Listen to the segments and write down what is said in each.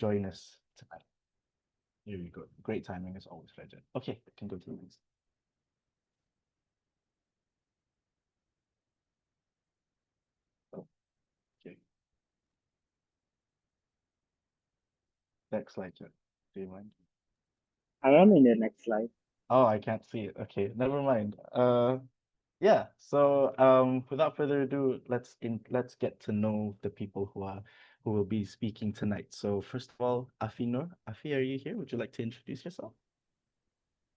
join us tonight. Here you go. Great timing as always, Raja. Okay, we can go to the next. Oh, okay. Next slide, Jack. Do you mind? I am in the next slide. Oh, I can't see it. Okay, never mind. Yeah. So, without further ado, let's get to know the people who will be speaking tonight. So, first of all, Afi Noor. Afi, are you here? Would you like to introduce yourself?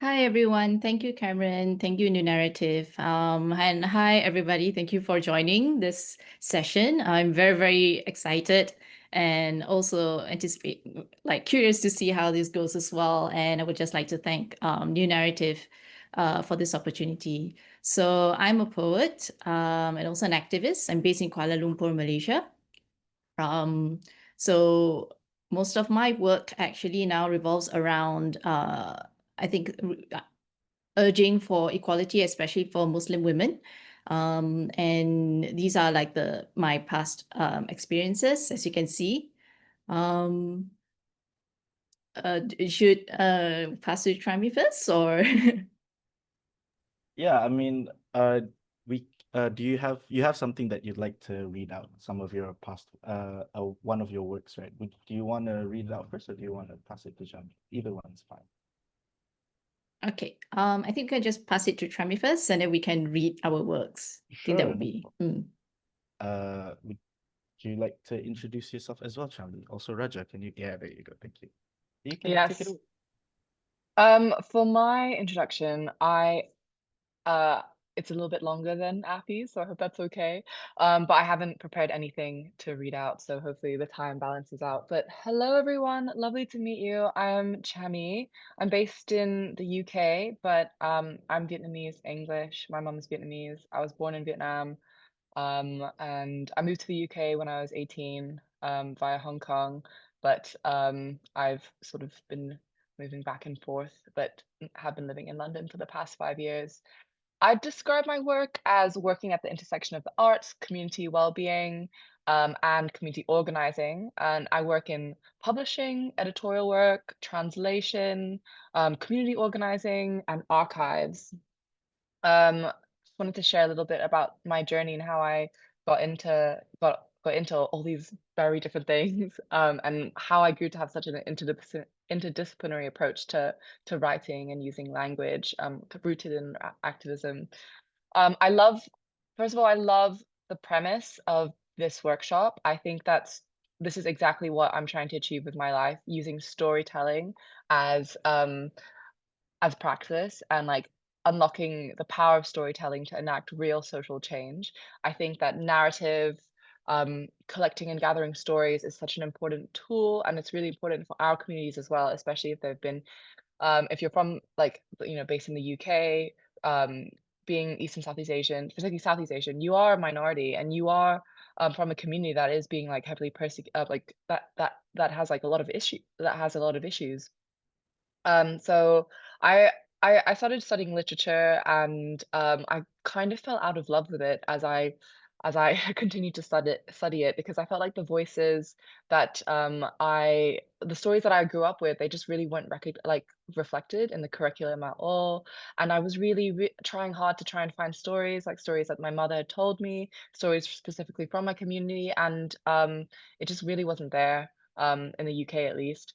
Hi everyone. Thank you, Cameron. Thank you, New Narrative. And hi everybody. Thank you for joining this session. I'm very, very excited and also anticipate like curious to see how this goes as well. And I would just like to thank New Narrative for this opportunity. So I'm a poet and also an activist. I'm based in Kuala Lumpur, Malaysia. Um, so most of my work actually now revolves around I think urging for equality, especially for Muslim women. And these are like my past experiences, as you can see. Um, should pass to try me first, or Yeah, I mean, we do you have something that you'd like to read out? Some of your past one of your works, right? Do you want to read it out first, or do you want to pass it to John? Either one's fine. okay. I think we can just pass it to Trami first, and then we can read our works. I think that Sure, would no be. problem. Would you like to introduce yourself as well, Charlie? Also, Raja, can you? Yeah, there you go. Thank you. You can take it Yes. away. For my introduction, I uh it's a little bit longer than Appy's, so I hope that's okay. But I haven't prepared anything to read out, so hopefully the time balances out. But hello everyone, lovely to meet you. I'm Chami. I'm based in the UK, but I'm Vietnamese English. My mum's Vietnamese. I was born in Vietnam. And I moved to the UK when I was 18, via Hong Kong, but I've sort of been moving back and forth, but have been living in London for the past 5 years. I'd describe my work as working at the intersection of the arts, community well-being, and community organizing. And I work in publishing, editorial work, translation, community organizing, and archives. Just wanted to share a little bit about my journey and how I got into all these very different things, and how I grew to have such an interdisciplinary approach to writing and using language, rooted in activism. I love, first of all, I love the premise of this workshop. I think this is exactly what I'm trying to achieve with my life, using storytelling as practice and like unlocking the power of storytelling to enact real social change. I think that narrative, collecting and gathering stories is such an important tool, and it's really important for our communities as well, especially if they've been, if you're from like, based in the UK, being East and Southeast Asian, particularly Southeast Asian, you are a minority and you are from a community that is being like heavily persecuted, like that has like a lot of issues. So I I started studying literature, and I kind of fell out of love with it as I continued to study it, because I felt like the voices that the stories that I grew up with, they just really weren't reflected in the curriculum at all. And I was really trying hard to try and find stories that my mother had told me, stories specifically from my community, and it just really wasn't there, in the UK at least.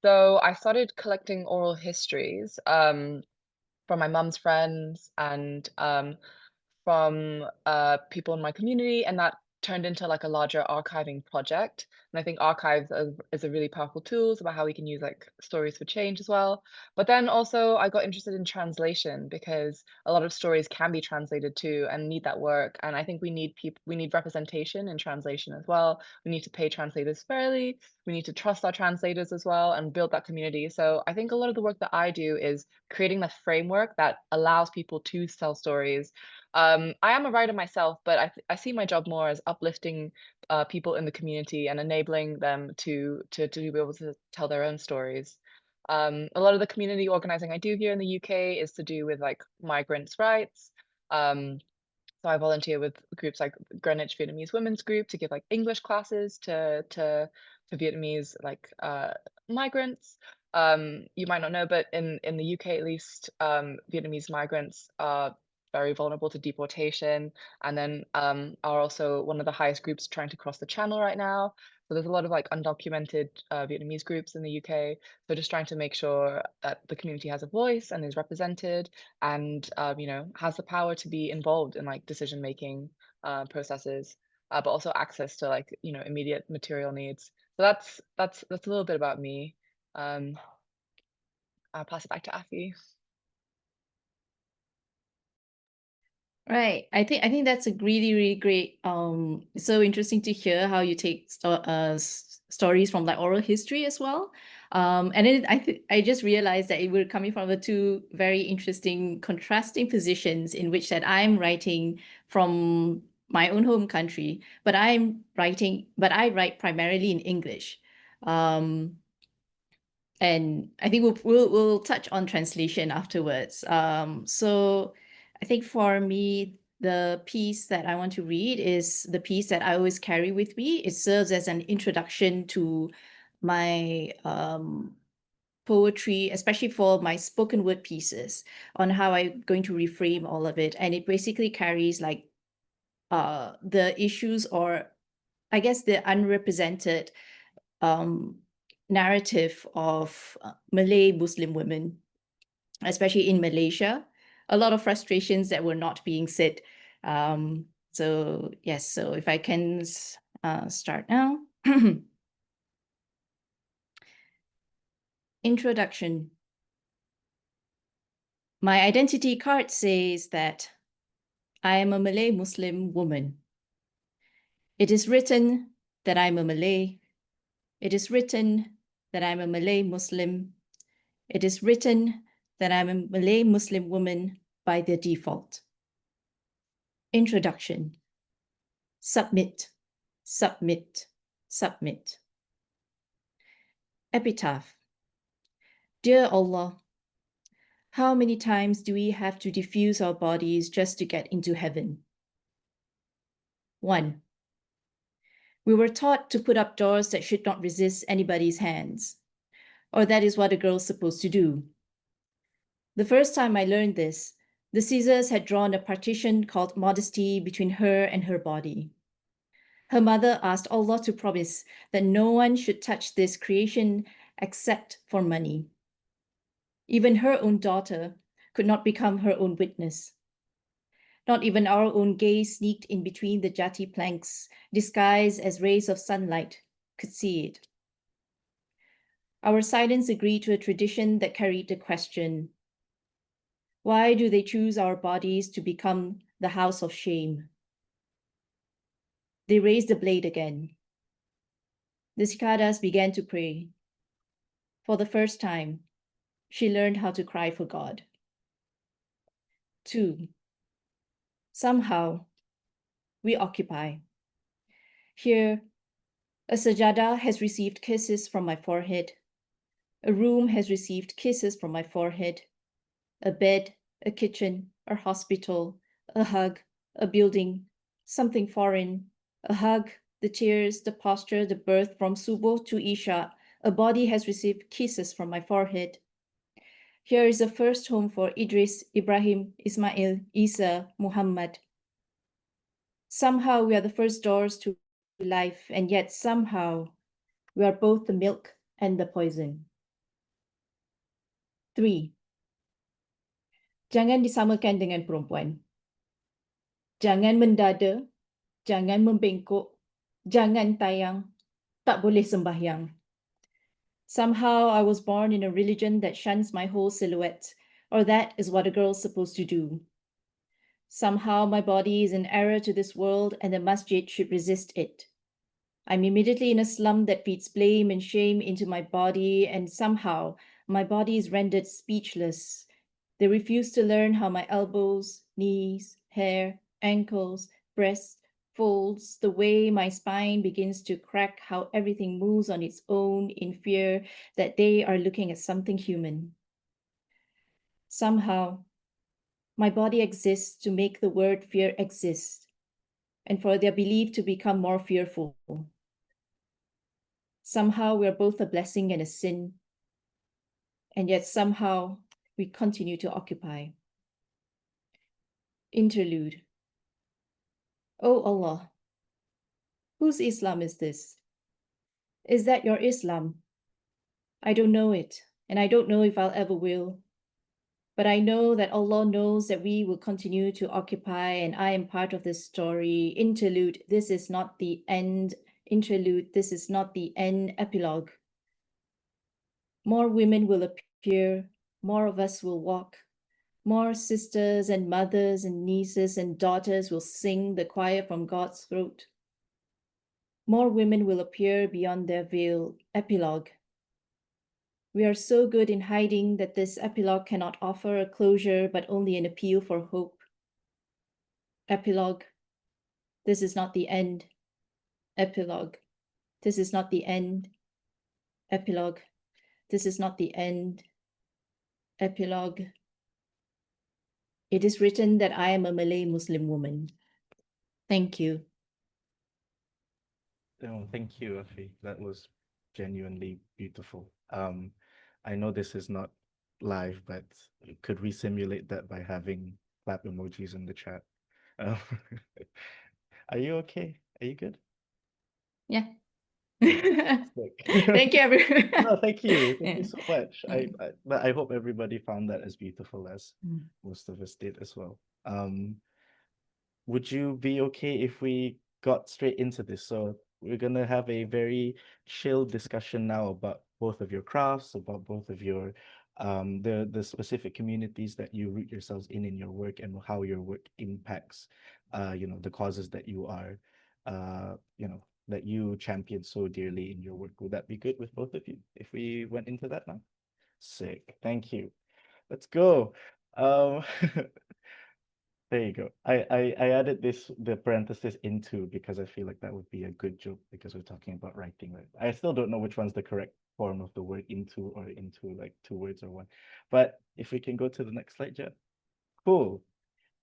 So I started collecting oral histories, from my mum's friends and from people in my community, and that turned into like a larger archiving project. And I think archives is a really powerful tool about how we can use like stories for change as well. But then also I got interested in translation, because a lot of stories can be translated too and need that work. And I think we need representation in translation as well. We need to pay translators fairly. We need to trust our translators as well and build that community. So I think a lot of the work that I do is creating the framework that allows people to tell stories. I am a writer myself, but I see my job more as uplifting people in the community and enabling them to be able to tell their own stories. A lot of the community organizing I do here in the UK is to do with like migrants' rights. Um, so I volunteer with groups like Greenwich Vietnamese Women's Group to give like English classes for Vietnamese like migrants. You might not know, but in the UK at least, Vietnamese migrants are very vulnerable to deportation, and then are also one of the highest groups trying to cross the channel right now. So there's a lot of like undocumented Vietnamese groups in the UK. So just trying to make sure that the community has a voice and is represented, and you know, has the power to be involved in like decision making processes, but also access to like, you know, immediate material needs. So that's a little bit about me. I'll pass it back to Afi. Right. I think that's a really, really great. So interesting to hear how you take stories from like oral history as well. And then I just realized that we're coming from the two very interesting contrasting positions in which that I'm writing from my own home country, but I write primarily in English. And I think we'll touch on translation afterwards. So I think for me, the piece that I want to read is the piece that I always carry with me. It serves as an introduction to my poetry, especially for my spoken word pieces, on how I'm going to reframe all of it. And it basically carries like the issues, or I guess the unrepresented narrative of Malay Muslim women, especially in Malaysia. A lot of frustrations that were not being said. So yes, so if I can start now. Introduction. My identity card says that I am a Malay Muslim woman. It is written that I'm a Malay. It is written that I'm a Malay Muslim. It is written that I'm a Malay Muslim woman by the default. Introduction. Submit, submit, submit. Epitaph. Dear Allah, how many times do we have to diffuse our bodies just to get into heaven? 1. We were taught to put up doors that should not resist anybody's hands, or that is what a girl's supposed to do. The first time I learned this, the Caesars had drawn a partition called modesty between her and her body. Her mother asked Allah to promise that no one should touch this creation except for money. Even her own daughter could not become her own witness. Not even our own gaze sneaked in between the jati planks, disguised as rays of sunlight, could see it. Our silence agreed to a tradition that carried the question, why do they choose our bodies to become the house of shame? They raised the blade again. The cicadas began to pray. For the first time, she learned how to cry for God. 2. Somehow, we occupy. Here, a sajada has received kisses from my forehead. A room has received kisses from my forehead. A bed, a kitchen, a hospital, a hug, a building, something foreign, a hug, the tears, the posture, the birth from Subuh to Isha. A body has received kisses from my forehead. Here is the first home for Idris, Ibrahim, Ismail, Isa, Muhammad. Somehow we are the first doors to life, and yet somehow we are both the milk and the poison. 3. Jangan disamakan dengan perempuan. Jangan mendada, jangan membengkok, jangan tayang, tak boleh sembahyang. Somehow I was born in a religion that shuns my whole silhouette, or that is what a girl's supposed to do. Somehow my body is an error to this world and the masjid should resist it. I'm immediately in a slum that feeds blame and shame into my body, and somehow my body is rendered speechless. They refuse to learn how my elbows, knees, hair, ankles, breasts, folds, the way my spine begins to crack, how everything moves on its own in fear that they are looking at something human. Somehow, my body exists to make the word fear exist, and for their belief to become more fearful. Somehow we're both a blessing and a sin. And yet somehow we continue to occupy. Interlude. Oh Allah, whose Islam is this? Is that your Islam? I don't know it, and I don't know if I'll ever will. But I know that Allah knows that we will continue to occupy, and I am part of this story. Interlude, this is not the end. Interlude, this is not the end. Epilogue. More women will appear, more of us will walk. More sisters and mothers and nieces and daughters will sing the choir from God's throat. More women will appear beyond their veil. Epilogue. We are so good in hiding that this epilogue cannot offer a closure, but only an appeal for hope. Epilogue. This is not the end. Epilogue. This is not the end. Epilogue. This is not the end. Epilogue. It is written that I am a Malay Muslim woman. Thank you. Oh, thank you, Afi. That was genuinely beautiful. I know this is not live, but could we simulate that by having clap emojis in the chat? Um, are you okay? Are you good? Yeah. Sick. Thank you, everyone. No, thank you. Thank Yeah. you so much. But I hope everybody found that as beautiful as Mm. most of us did as well. Would you be okay if we got straight into this? So we're gonna have a very chill discussion now about both of your crafts, about both of your the specific communities that you root yourselves in your work, and how your work impacts the causes that you are that you champion so dearly in your work. Would that be good with both of you if we went into that now? Sick. Thank you. Let's go. Um There you go. I added the parenthesis into because I feel like that would be a good joke because we're talking about writing, right? I still don't know which one's the correct form of the word into, or into like two words or one. But if we can go to the next slide, Jen. Cool.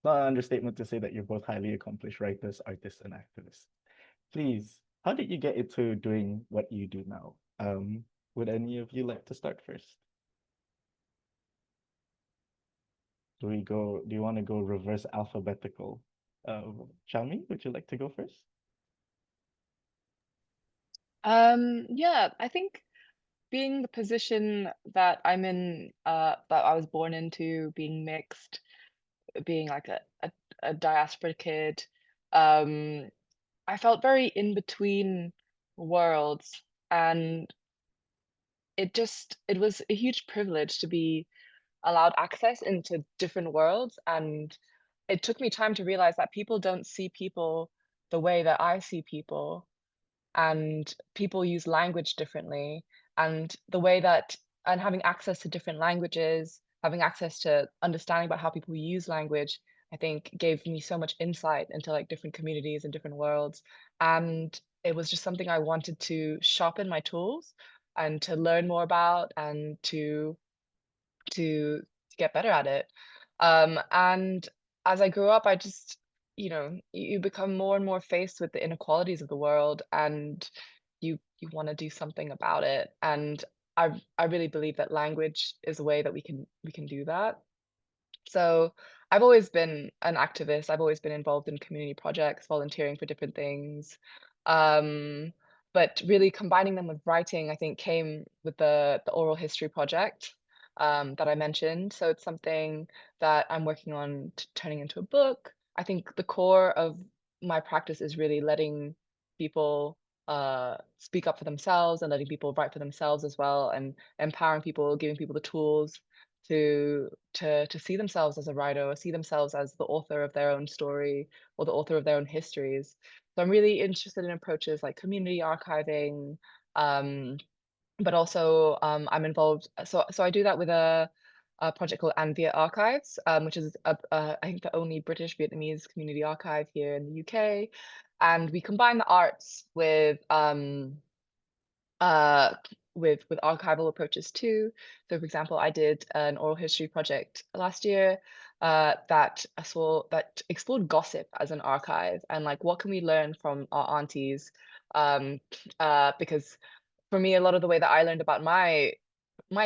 Not an understatement to say that you're both highly accomplished writers, artists, and activists. Please, how did you get into doing what you do now? Would any of you like to start first? Do you want to go reverse alphabetical? Xiaomi, would you like to go first? Yeah, I think being the position that I'm in, that I was born into, being mixed, being like a diaspora kid, um, I felt very in between worlds, and it was a huge privilege to be allowed access into different worlds, and it took me time to realize that people don't see people the way that I see people, and people use language differently, and the way that and having access to different languages, having access to understanding about how people use language, I think gave me so much insight into like different communities and different worlds. And it was just something I wanted to sharpen my tools and to learn more about and to get better at it. And as I grew up, I just, you become more and more faced with the inequalities of the world, and you want to do something about it. And I really believe that language is a way that we can do that. So I've always been an activist. I've always been involved in community projects, volunteering for different things. Um, but really combining them with writing, I think, came with the oral history project that I mentioned. So it's something that I'm working on turning into a book. I think the core of my practice is really letting people speak up for themselves and letting people write for themselves as well, and empowering people, giving people the tools to see themselves as a writer or see themselves as the author of their own story or the author of their own histories. So I'm really interested in approaches like community archiving, um, but also I'm involved. So I do that with a project called Anvia Archives, which is I think the only British Vietnamese community archive here in the UK, and we combine the arts uh, with archival approaches too. So, for example, I did an oral history project last year that I saw that explored gossip as an archive, and like what can we learn from our aunties, because for me, a lot of the way that I learned about my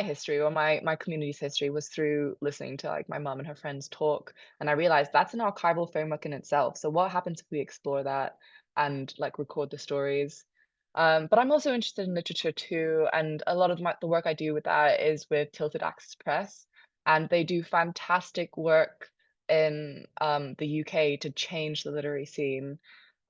history or my community's history was through listening to like my mom and her friends talk, and I realized that's an archival framework in itself. So what happens if we explore that and like record the stories? But I'm also interested in literature too, and a lot of the work I do with that is with Tilted Axis Press, and they do fantastic work in the UK to change the literary scene.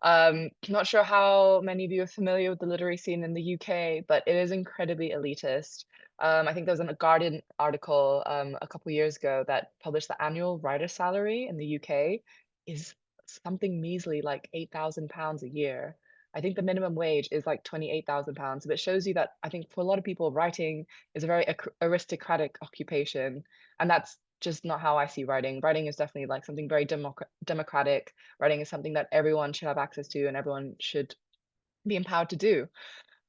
Not sure how many of you are familiar with the literary scene in the UK, but it is incredibly elitist. I think there was a Guardian article a couple years ago that published the annual writer salary in the UK is something measly like £8,000 a year. I think the minimum wage is like £28,000. So it shows you that I think for a lot of people, writing is a very aristocratic occupation, and that's just not how I see writing. Writing is definitely like something very democratic. Writing is something that everyone should have access to and everyone should be empowered to do.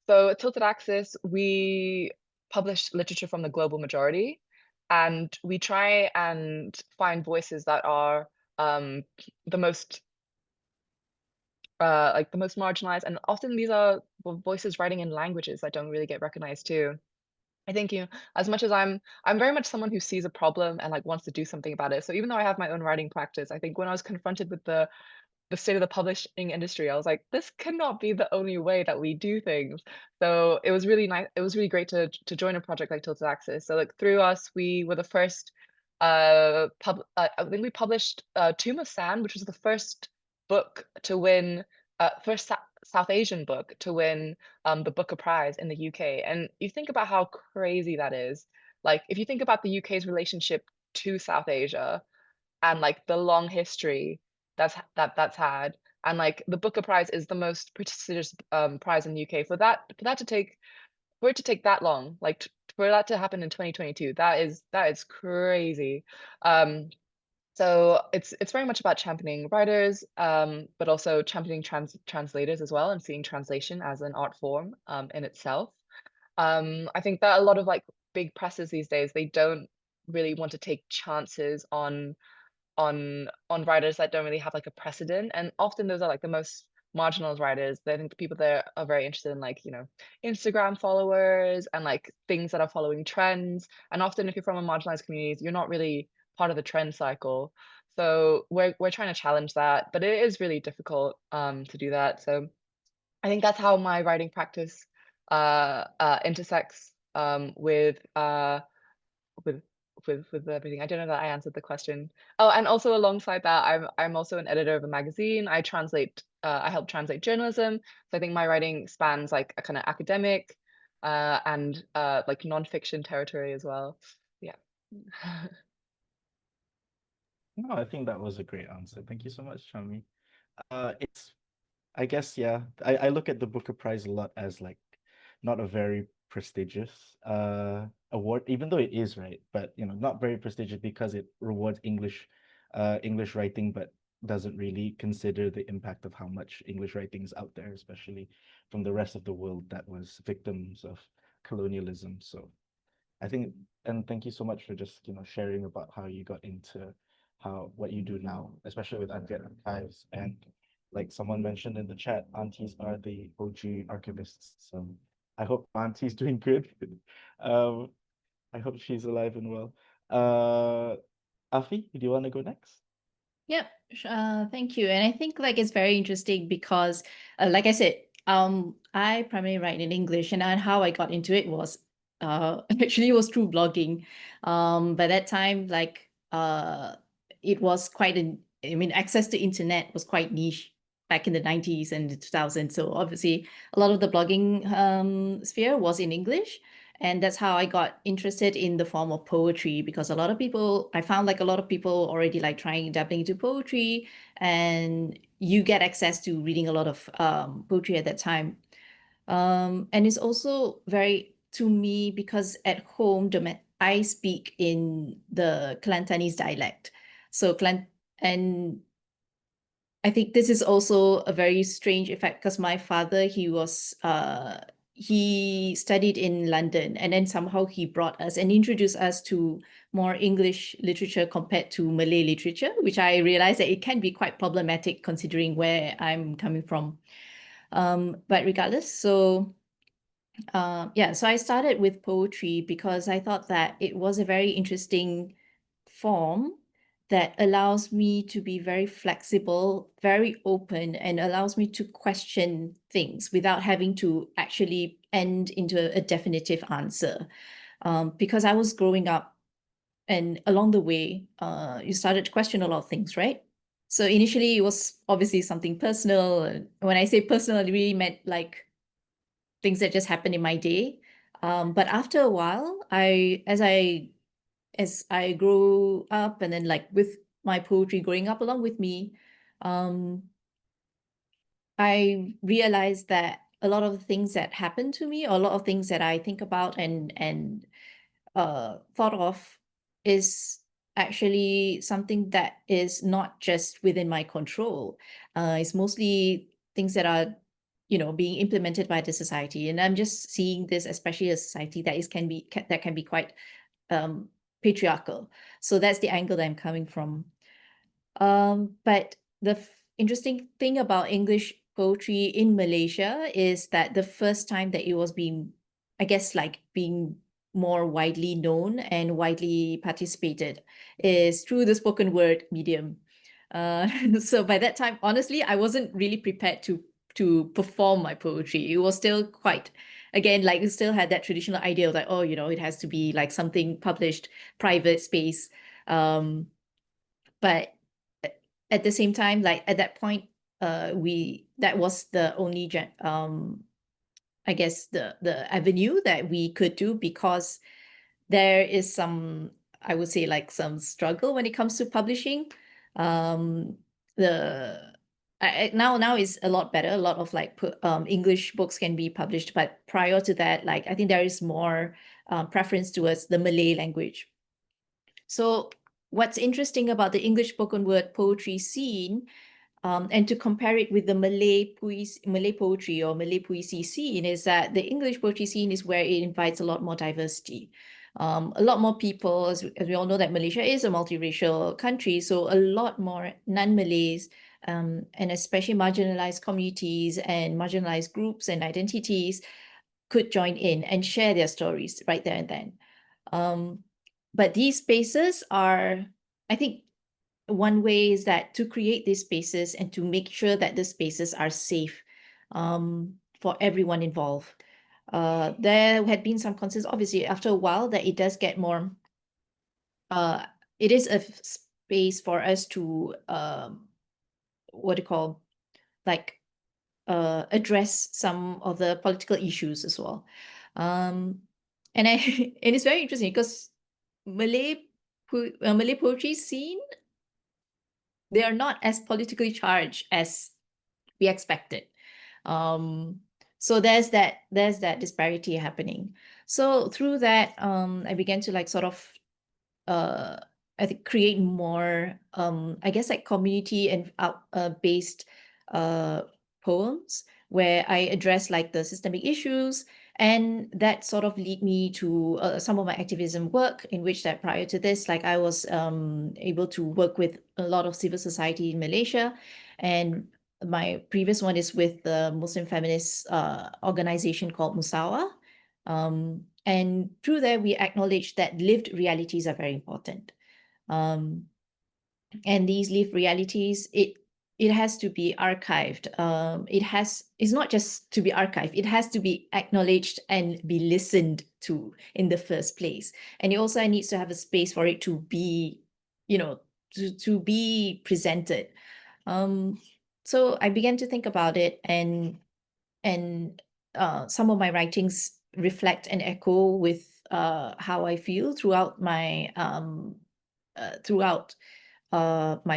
So at Tilted Axis, we publish literature from the global majority, and we try and find voices that are the most like the most marginalized, and often these are voices writing in languages that don't really get recognized too. I think, as much as I'm very much someone who sees a problem and like wants to do something about it. So even though I have my own writing practice, I think when I was confronted with the state of the publishing industry, I was like, this cannot be the only way that we do things. So it was really nice. It was really great to join a project like Tilted Access. So like through us, we were the first I think we published Tomb of Sand, which was the first book to win South Asian book to win the Booker Prize in the UK. And you think about how crazy that is. Like if you think about the UK's relationship to South Asia and like the long history that's had, and like the Booker Prize is the most prestigious prize in the UK. For it to take that long, like for that to happen in 2022, that is crazy. So it's very much about championing writers, but also championing translators as well, and seeing translation as an art form in itself. I think that a lot of like big presses these days, they don't really want to take chances on writers that don't really have like a precedent, and often those are like the most marginalized writers. I think the people there are very interested in like Instagram followers and like things that are following trends, and often if you're from a marginalized community, you're not really part of the trend cycle. So we're trying to challenge that, but it is really difficult to do that. So I think that's how my writing practice intersects with with everything. I don't know that I answered the question. Oh, and also alongside that, I'm also an editor of a magazine. I help translate journalism. So I think my writing spans like a kind of academic and like nonfiction territory as well. Yeah. No, I think that was a great answer. Thank you so much, Chami. It's I guess, yeah. I look at the Booker Prize a lot as like not a very prestigious award, even though it is, right? But not very prestigious because it rewards English writing, but doesn't really consider the impact of how much English writing is out there, especially from the rest of the world that was victims of colonialism. So I think, and thank you so much for just, sharing about how you got into what you do now, especially with Unread Archives. And like someone mentioned in the chat, aunties are the OG archivists. So I hope auntie's doing good. Um, I hope she's alive and well. Afi, do you want to go next? Yep, thank you. And I think like it's very interesting because, like I said, I primarily write in English, and how I got into it was actually it was through blogging. By that time, like it was quite I mean, access to internet was quite niche back in the 90s and the 2000s. So obviously, a lot of the blogging sphere was in English. And that's how I got interested in the form of poetry, because I found like a lot of people already like trying dabbling into poetry, and you get access to reading a lot of poetry at that time. And it's also very to me because at home, I speak in the Kelantanese dialect. So and I think this is also a very strange effect because my father, he studied in London, and then somehow he brought us and introduced us to more English literature compared to Malay literature, which I realized that it can be quite problematic considering where I'm coming from. But regardless, so Yeah, so I started with poetry because I thought that it was a very interesting form that allows me to be very flexible, very open, and allows me to question things without having to actually end into a definitive answer. Because I was growing up, and along the way, you started to question a lot of things, right? So initially, it was obviously something personal. And when I say personal, it really meant like things that just happened in my day. But after a while, as I grew up, and then like with my poetry growing up along with me, um, I realized that a lot of the things that happen to me, or a lot of things that I think about and thought of, is actually something that is not just within my control. It's mostly things that are, being implemented by the society, and I'm just seeing this, especially a society that that can be quite um, patriarchal. So that's the angle that I'm coming from. But the interesting thing about English poetry in Malaysia is that the first time that it was being, I guess, like being more widely known and widely participated is through the spoken word medium. So by that time, honestly, I wasn't really prepared to perform my poetry. It was still quite, again, like it still had that traditional idea of like, oh, it has to be like something published, private space. But at the same time, like at that point, that was the only I guess the avenue that we could do, because there is some, I would say, like some struggle when it comes to publishing. Um, the now is a lot better. A lot of like English books can be published, but prior to that, like I think there is more preference towards the Malay language. So what's interesting about the English spoken word poetry scene, and to compare it with the Malay poetry or Malay puisi scene, is that the English poetry scene is where it invites a lot more diversity. A lot more people, as we all know, that Malaysia is a multiracial country, so a lot more non-Malays, and especially marginalized communities and marginalized groups and identities could join in and share their stories right there and then. But these spaces are, I think, one way is that to create these spaces and to make sure that the spaces are safe for everyone involved. There had been some concerns, obviously, after a while, that it does get more, it is a space for us to, what do you call, like, address some of the political issues as well. And and it's very interesting because Malay poetry scene, they are not as politically charged as we expected. So there's that disparity happening. So through that, I began to like sort of I think create more I guess like community and based poems where I address like the systemic issues, and that sort of lead me to some of my activism work, in which that prior to this, like I was able to work with a lot of civil society in Malaysia, and my previous one is with the Muslim feminist organization called Musawa. And through there, we acknowledge that lived realities are very important. Um, and these lived realities, it has to be archived. It's not just to be archived, it has to be acknowledged and be listened to in the first place. And it also needs to have a space for it to be, to be presented. So I began to think about it, and some of my writings reflect and echo with how I feel throughout my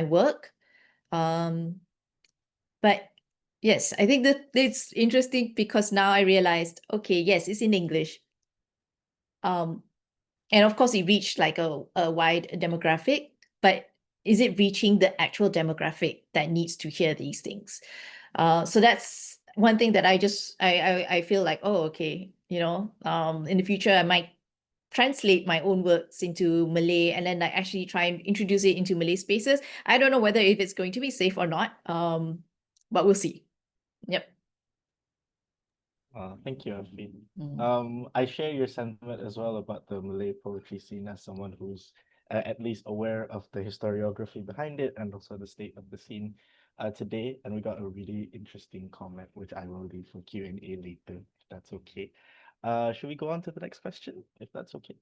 work. But yes, I think that it's interesting because now I realized, okay, yes, it's in English. And of course, it reached like a wide demographic, but is it reaching the actual demographic that needs to hear these things? So that's one thing that I feel like, oh, okay, in the future, I might translate my own works into Malay and then like actually try and introduce it into Malay spaces. I don't know whether if it's going to be safe or not, but we'll see. Yep. Thank you, Afi. Mm. I share your sentiment as well about the Malay poetry scene as someone who's at least aware of the historiography behind it and also the state of the scene today. And we got a really interesting comment, which I will leave for Q&A later, if that's okay. Should we go on to the next question, if that's okay?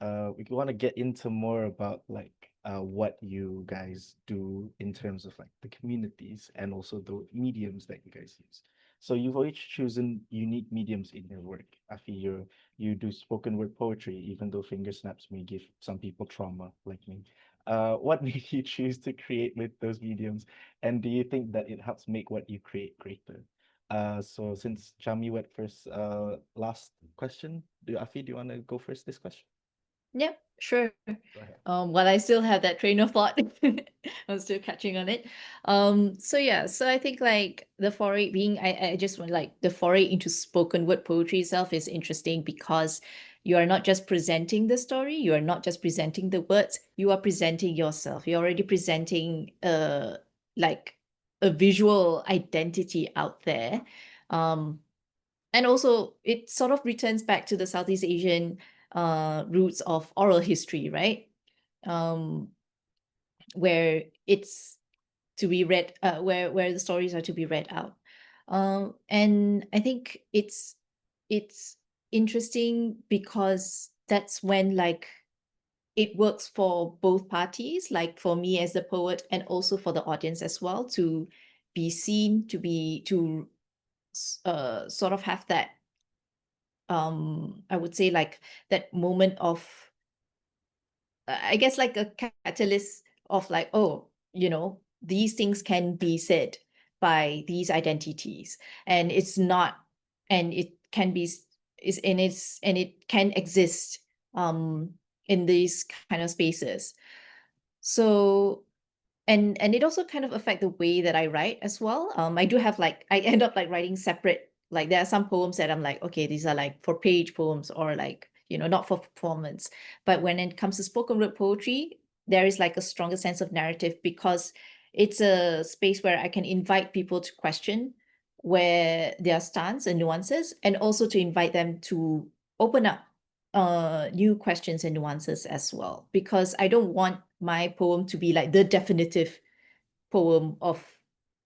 We want to get into more about like what you guys do in terms of like the communities and also the mediums that you guys use. So you've always chosen unique mediums in your work. I feel you do spoken word poetry, even though finger snaps may give some people trauma like me. What made you choose to create with those mediums, and do you think that it helps make what you create greater? So since Chami went first, last question, Afi, do you want to go first this question? Yeah, sure. Go ahead. While I still have that train of thought, I'm still catching on it. So yeah, so I think like the foray being, I just want like the foray into spoken word poetry itself is interesting because you are not just presenting the story, you are not just presenting the words, you are presenting yourself. You're already presenting like a visual identity out there. And also it sort of returns back to the Southeast Asian roots of oral history, right? Um, where it's to be read, where the stories are to be read out. And I think it's interesting because that's when like it works for both parties, like for me as the poet and also for the audience as well, to be seen, to sort of have that I would say like that moment of I guess like a catalyst of like, oh, these things can be said by these identities, and it's not, and it can be and it can exist in these kind of spaces. So and it also kind of affect the way that I write as well. I do have like I end up like writing separate. Like there are some poems that I'm like, okay, these are like for page poems or like not for performance. But when it comes to spoken word poetry, there is like a stronger sense of narrative because it's a space where I can invite people to question where their stance and nuances, and also to invite them to open up new questions and nuances as well, because I don't want my poem to be like the definitive poem of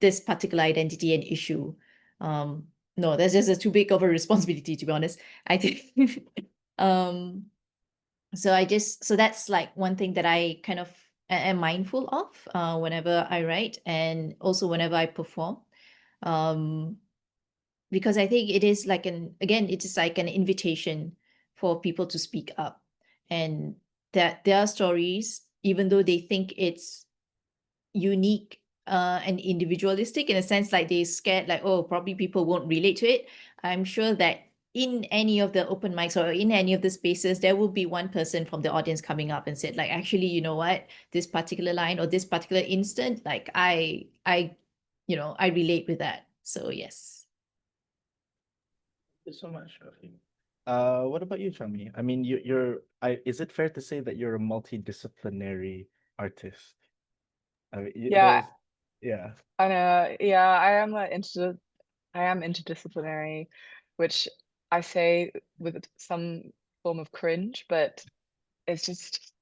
this particular identity and issue. No, that's just too big of a responsibility, to be honest. I think um so that's like one thing that I kind of am mindful of whenever I write and also whenever I perform. Um because I think it is like it is like an invitation for people to speak up, and that their stories, even though they think it's unique and individualistic in a sense, like they scared like, oh, probably people won't relate to it. I'm sure that in any of the open mics or in any of the spaces, there will be one person from the audience coming up and said like, actually, you know what, this particular line or this particular instant, like I relate with that. So yes. Thank you so much, Rafi. What about you, Chami? I mean, is it fair to say that you're a multidisciplinary artist? I mean, Yeah, yeah. I know. Yeah, I am interdisciplinary, which I say with some form of cringe, but it's just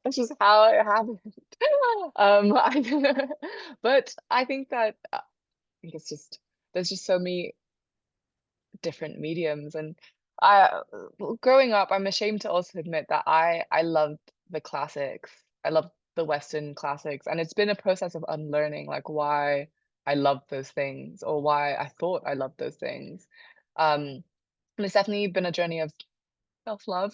that's just how it happened. But I think that I think it's just there's just so many different mediums, and I growing up, I'm ashamed to also admit that I loved the classics. I loved the Western classics, and it's been a process of unlearning like why I loved those things or why I thought I loved those things. And it's definitely been a journey of self-love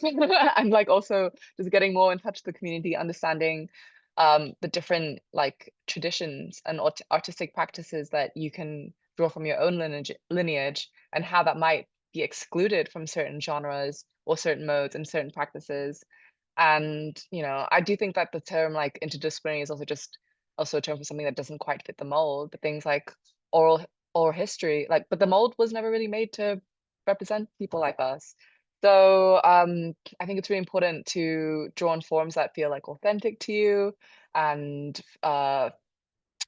and like also just getting more in touch with the community, understanding the different like traditions and artistic practices that you can draw from your own lineage and how that might be excluded from certain genres or certain modes and certain practices. And I do think that the term like interdisciplinary is also just also a term for something that doesn't quite fit the mold, but things like oral or history, like, but the mold was never really made to represent people like us. So I think it's really important to draw on forms that feel like authentic to you and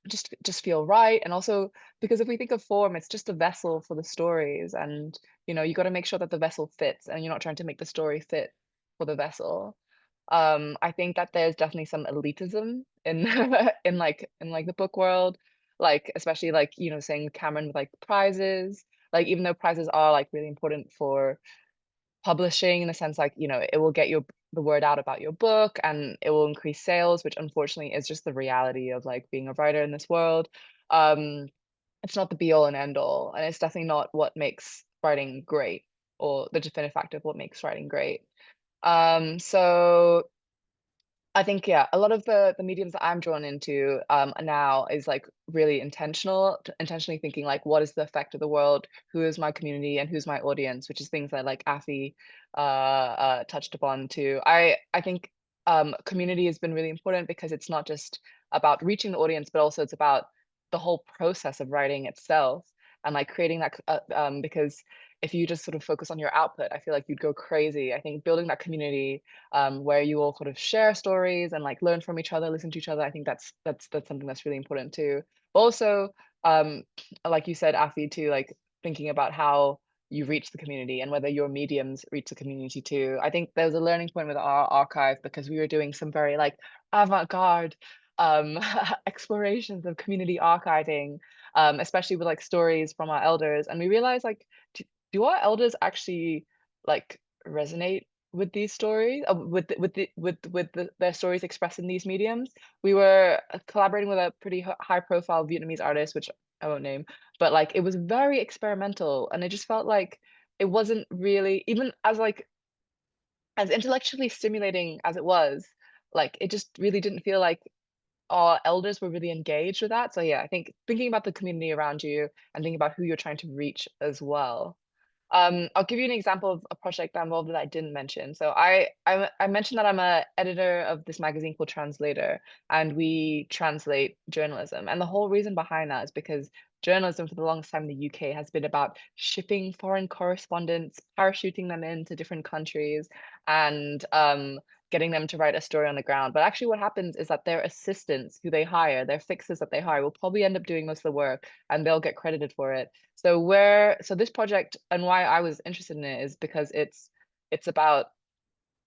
just feel right. And also because if we think of form, it's just a vessel for the stories, and you got to make sure that the vessel fits, and you're not trying to make the story fit for the vessel. I think that there's definitely some elitism in in the book world, like especially like saying Cameron with like prizes, like even though prizes are like really important for publishing in the sense like it will get the word out about your book and it will increase sales, which unfortunately is just the reality of like being a writer in this world. um it's not the be all and end all, and it's definitely not what makes writing great, or the definitive factor of what makes writing great. So I think, yeah, a lot of the mediums that I'm drawn into now is like really intentional, intentionally thinking like, what is the effect of the world? Who is my community and who's my audience? Which is things that like Afi touched upon too. I think community has been really important because it's not just about reaching the audience, but also it's about the whole process of writing itself, and like creating that because if you just sort of focus on your output, I feel like you'd go crazy. I think building that community where you all sort of share stories and like learn from each other, listen to each other. I think that's something that's really important too. But also, um, like you said, Afi, too, like thinking about how you reach the community and whether your mediums reach the community too. I think there's a learning point with our archive because we were doing some very like avant-garde explorations of community archiving, especially with like stories from our elders, and we realized like do our elders actually like resonate with these stories, their stories expressed in these mediums? We were collaborating with a pretty high profile Vietnamese artist, which I won't name, but like it was very experimental, and it just felt like it wasn't really, even as like as intellectually stimulating as it was, like it just really didn't feel like our elders were really engaged with that. So yeah, I think thinking about the community around you and thinking about who you're trying to reach as well. I'll give you an example of a project I'm involved with that I didn't mention. So I mentioned that I'm a editor of this magazine called Translator, and we translate journalism. And the whole reason behind that is because journalism for the longest time in the UK has been about shipping foreign correspondents, parachuting them into different countries, and getting them to write a story on the ground. But actually, what happens is that their assistants who they hire, their fixers that they hire, will probably end up doing most of the work, and they'll get credited for it. So this project, and why I was interested in it, is because it's about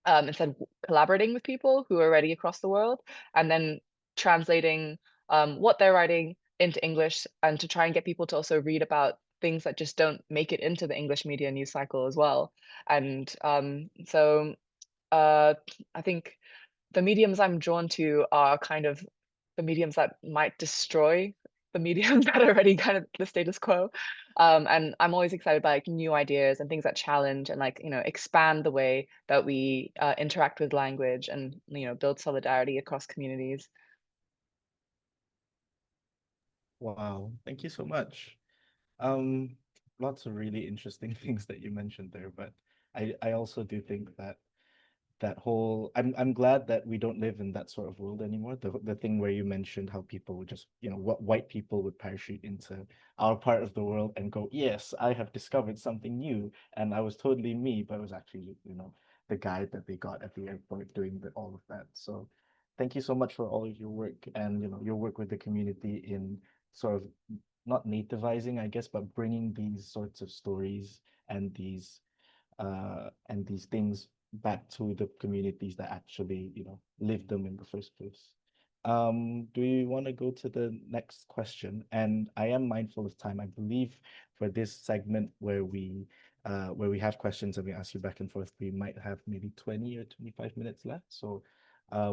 instead of collaborating with people who are already across the world and then translating what they're writing into English, and to try and get people to also read about things that just don't make it into the English media news cycle as well. And so I think the mediums I'm drawn to are kind of the mediums that might destroy the mediums that are already kind of the status quo. And I'm always excited by like new ideas and things that challenge and like, expand the way that we interact with language, and, build solidarity across communities. Wow, thank you so much. Um, Lots of really interesting things that you mentioned there, but I also do think that I'm glad that we don't live in that sort of world anymore. The thing where you mentioned how people would just, what white people would parachute into our part of the world and go, yes, I have discovered something new, and I was totally me, but it was actually, the guy that they got at the airport doing all of that. So thank you so much for all of your work, and your work with the community in sort of not nativizing, I guess, but bringing these sorts of stories and these things back to the communities that actually, live them in the first place. Do you want to go to the next question? And I am mindful of time. I believe for this segment where we have questions and we ask you back and forth, we might have maybe 20 or 25 minutes left. So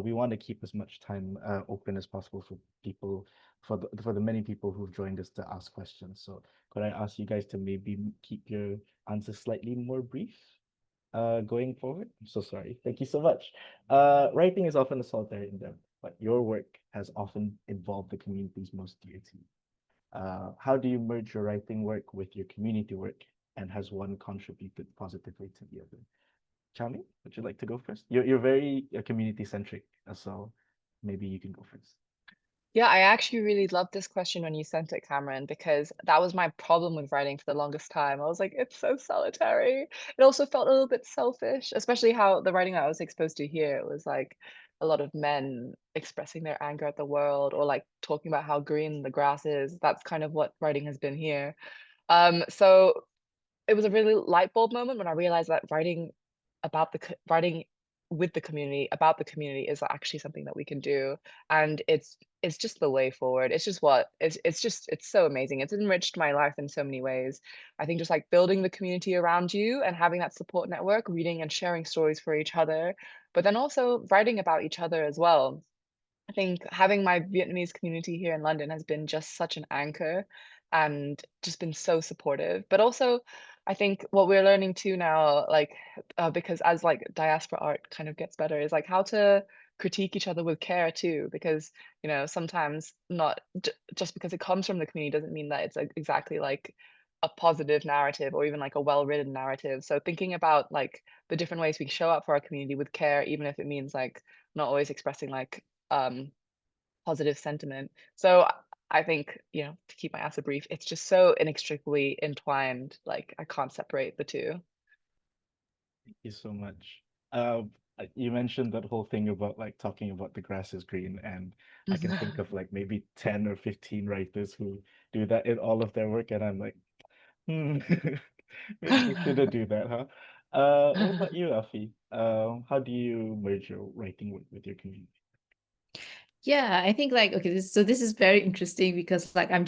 we want to keep as much time open as possible for people, for the many people who've joined us to ask questions. So could I ask you guys to maybe keep your answers slightly more brief going forward? I'm so sorry. Thank you so much. Writing is often a solitary endeavor, but your work has often involved the communities most dear to you. How do you merge your writing work with your community work, and has one contributed positively to the other? Chami, would you like to go first? You're very community centric, so maybe you can go first. Yeah, I actually really loved this question when you sent it, Cameron, because that was my problem with writing for the longest time. I was like, it's so solitary. It also felt a little bit selfish, especially how the writing that I was exposed to here, it was like a lot of men expressing their anger at the world or like talking about how green the grass is. That's kind of what writing has been here. So it was a really light bulb moment when I realized that writing with the community about the community is actually something that we can do, and it's just the way forward. It's just what it's just it's so amazing. It's enriched my life in so many ways. I think just like building the community around you and having that support network, reading and sharing stories for each other, but then also writing about each other as well. I think having my Vietnamese community here in London has been just such an anchor and just been so supportive. But also, I think what we're learning too now, like, because as like diaspora art kind of gets better, is like how to critique each other with care too. Because, you know, sometimes not just because it comes from the community doesn't mean that it's like, exactly like a positive narrative or even like a well-written narrative. So thinking about like the different ways we show up for our community with care, even if it means like not always expressing like um, positive sentiment. So I think, you know, to keep my answer brief, it's just so inextricably entwined. Like I can't separate the two. Thank you so much. You mentioned that whole thing about like talking about the grass is green, and I can think of like maybe 10 or 15 writers who do that in all of their work, and I'm like, hmm, maybe we shouldn't do that, huh? What about you, Afi? How do you merge your writing work with your community? Yeah, I think like okay, this is very interesting because like I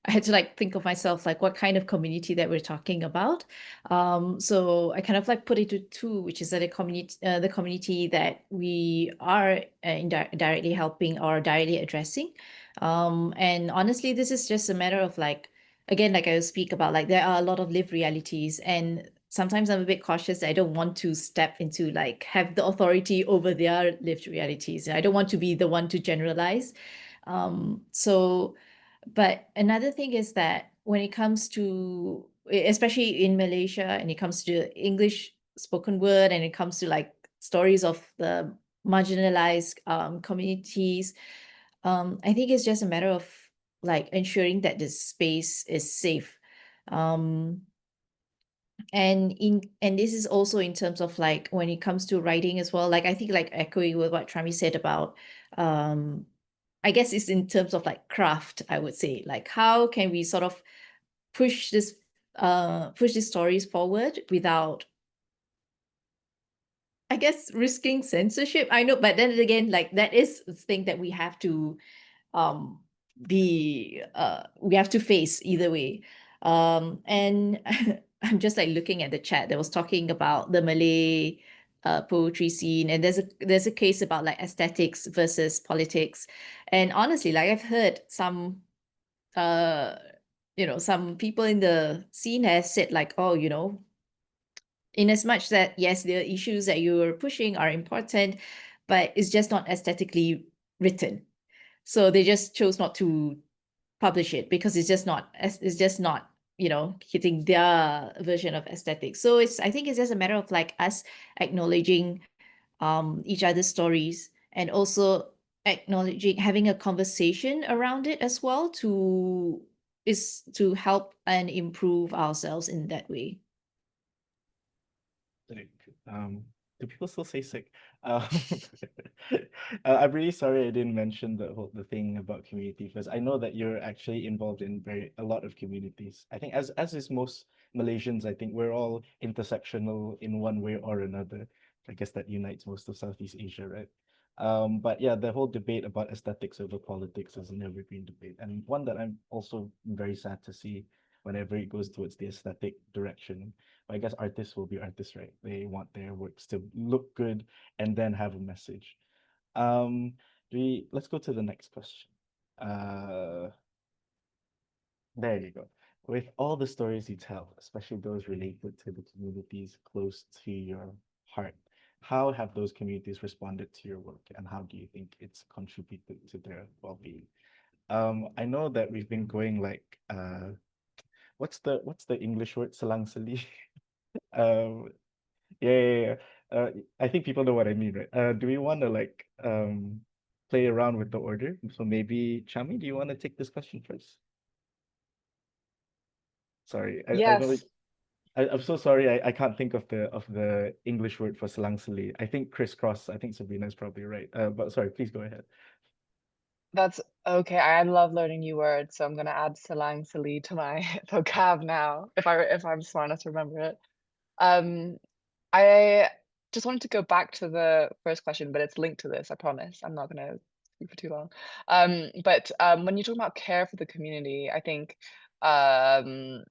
had to like think of myself like what kind of community that we're talking about. So I kind of like put it to two, which is that the community that we are directly helping or directly addressing. And honestly, this is just a matter of like again, like I speak about, like there are a lot of lived realities, and sometimes I'm a bit cautious. I don't want to step into like have the authority over their lived realities. I don't want to be the one to generalize. So, but another thing is that when it comes to, especially in Malaysia, and it comes to English spoken word, and it comes to like stories of the marginalized communities, I think it's just a matter of like ensuring that the space is safe. Um, and this is also in terms of like when it comes to writing as well, like I think like echoing with what Trami said about um I guess it's in terms of like craft, I would say, like how can we sort of push this push these stories forward without, I guess, risking censorship. I know, but then again, like that is the thing that um we have to face either way. And I'm just like looking at the chat that was talking about the Malay poetry scene, and there's a case about like aesthetics versus politics. And honestly, like I've heard some uh some people in the scene has said like, oh, in as much that yes, the issues that you're pushing are important, but it's just not aesthetically written, so they just chose not to publish it because it's just not hitting their version of aesthetics. So I think it's just a matter of like us acknowledging each other's stories, and also acknowledging having a conversation around it as well, to help and improve ourselves in that way. Sick. Do people still say sick? Um, I'm really sorry I didn't mention the thing about community first. I know that you're actually involved in a lot of communities. I think as is most Malaysians, I think we're all intersectional in one way or another. I guess that unites most of Southeast Asia, right? But yeah, the whole debate about aesthetics over politics is an evergreen debate, and one that I'm also very sad to see whenever it goes towards the aesthetic direction. I guess artists will be artists, right? They want their works to look good and then have a message. Um, let's go to the next question. Uh, there you go. With all the stories you tell, especially those related to the communities close to your heart, how have those communities responded to your work, and how do you think it's contributed to their well-being? I know that we've been going like what's the English word? Selang-seli. Um, yeah, yeah, yeah. I think people know what I mean, right? Do we want to like play around with the order? So maybe Chami, do you want to take this question first? Sorry, I know. Yes. I'm so sorry. I can't think of the English word for selang-seli. I think crisscross. I think Sabrina is probably right. But sorry, please go ahead. That's okay. I love learning new words, so I'm gonna add salang sali to my vocab now if I'm smart enough to remember it. Um, I just wanted to go back to the first question, but it's linked to this, I promise. I'm not gonna speak for too long. But when you talk about care for the community, I think um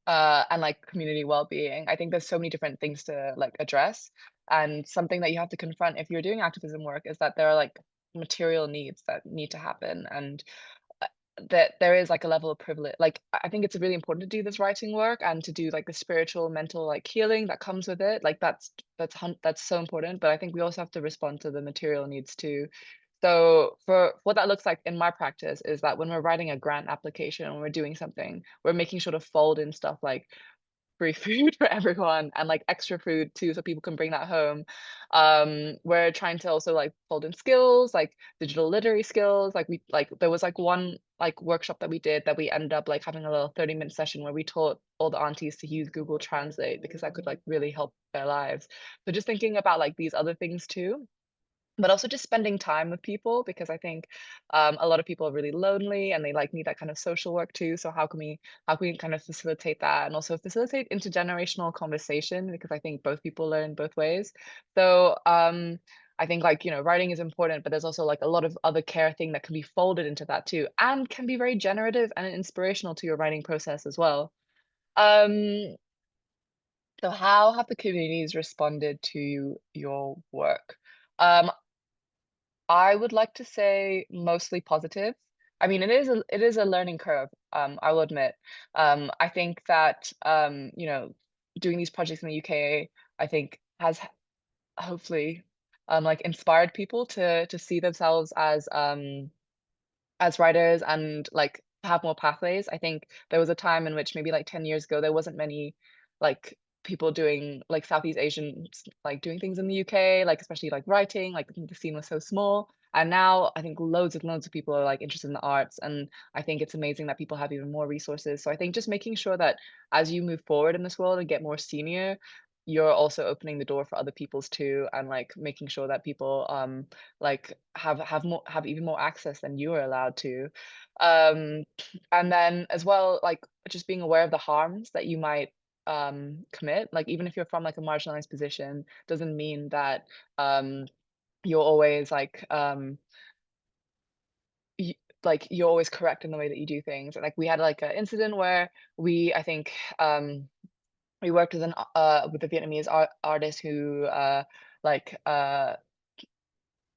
and like community well-being, I think there's so many different things to like address. And something that you have to confront if you're doing activism work is that there are like material needs that need to happen, and uh, that there is like a level of privilege. Like I think it's really important to do this writing work and to do like the spiritual, mental like healing that comes with it. Like that's so important. But I think we also have to respond to the material needs too. So for what that looks like in my practice is that when we're writing a grant application, when we're doing something, we're making sure to fold in stuff like free food for everyone and like extra food too, so people can bring that home. We're trying to also like fold in skills like digital literary skills. Like there was like one like workshop that we did that we ended up like having a little 30-minute session where we taught all the aunties to use Google Translate because that could like really help their lives. So just thinking about like these other things too, but also just spending time with people, because I think a lot of people are really lonely and they like need that kind of social work too. So how can we kind of facilitate that and also facilitate intergenerational conversation, because I think both people learn both ways. So I think like, writing is important, but there's also like a lot of other care thing that can be folded into that too, and can be very generative and inspirational to your writing process as well. Um, so how have the communities responded to your work? Um, I would like to say mostly positive. I mean, it is a learning curve, I will admit. I think that doing these projects in the UK, I think has hopefully like inspired people to see themselves as writers and like have more pathways. I think there was a time in which maybe like 10 years ago there wasn't many like people doing like Southeast Asian like doing things in the UK, like especially like writing, like the scene was so small. And now I think loads and loads of people are like interested in the arts, and I think it's amazing that people have even more resources. So I think just making sure that as you move forward in this world and get more senior, you're also opening the door for other people's too, and like making sure that people like have even more access than you are allowed to. um and then as well, like just being aware of the harms that you might commit. Like even if you're from like a marginalized position, doesn't mean that um you're always y- like you're always correct in the way that you do things. Like we had like an incident where I think we worked with a Vietnamese artist who like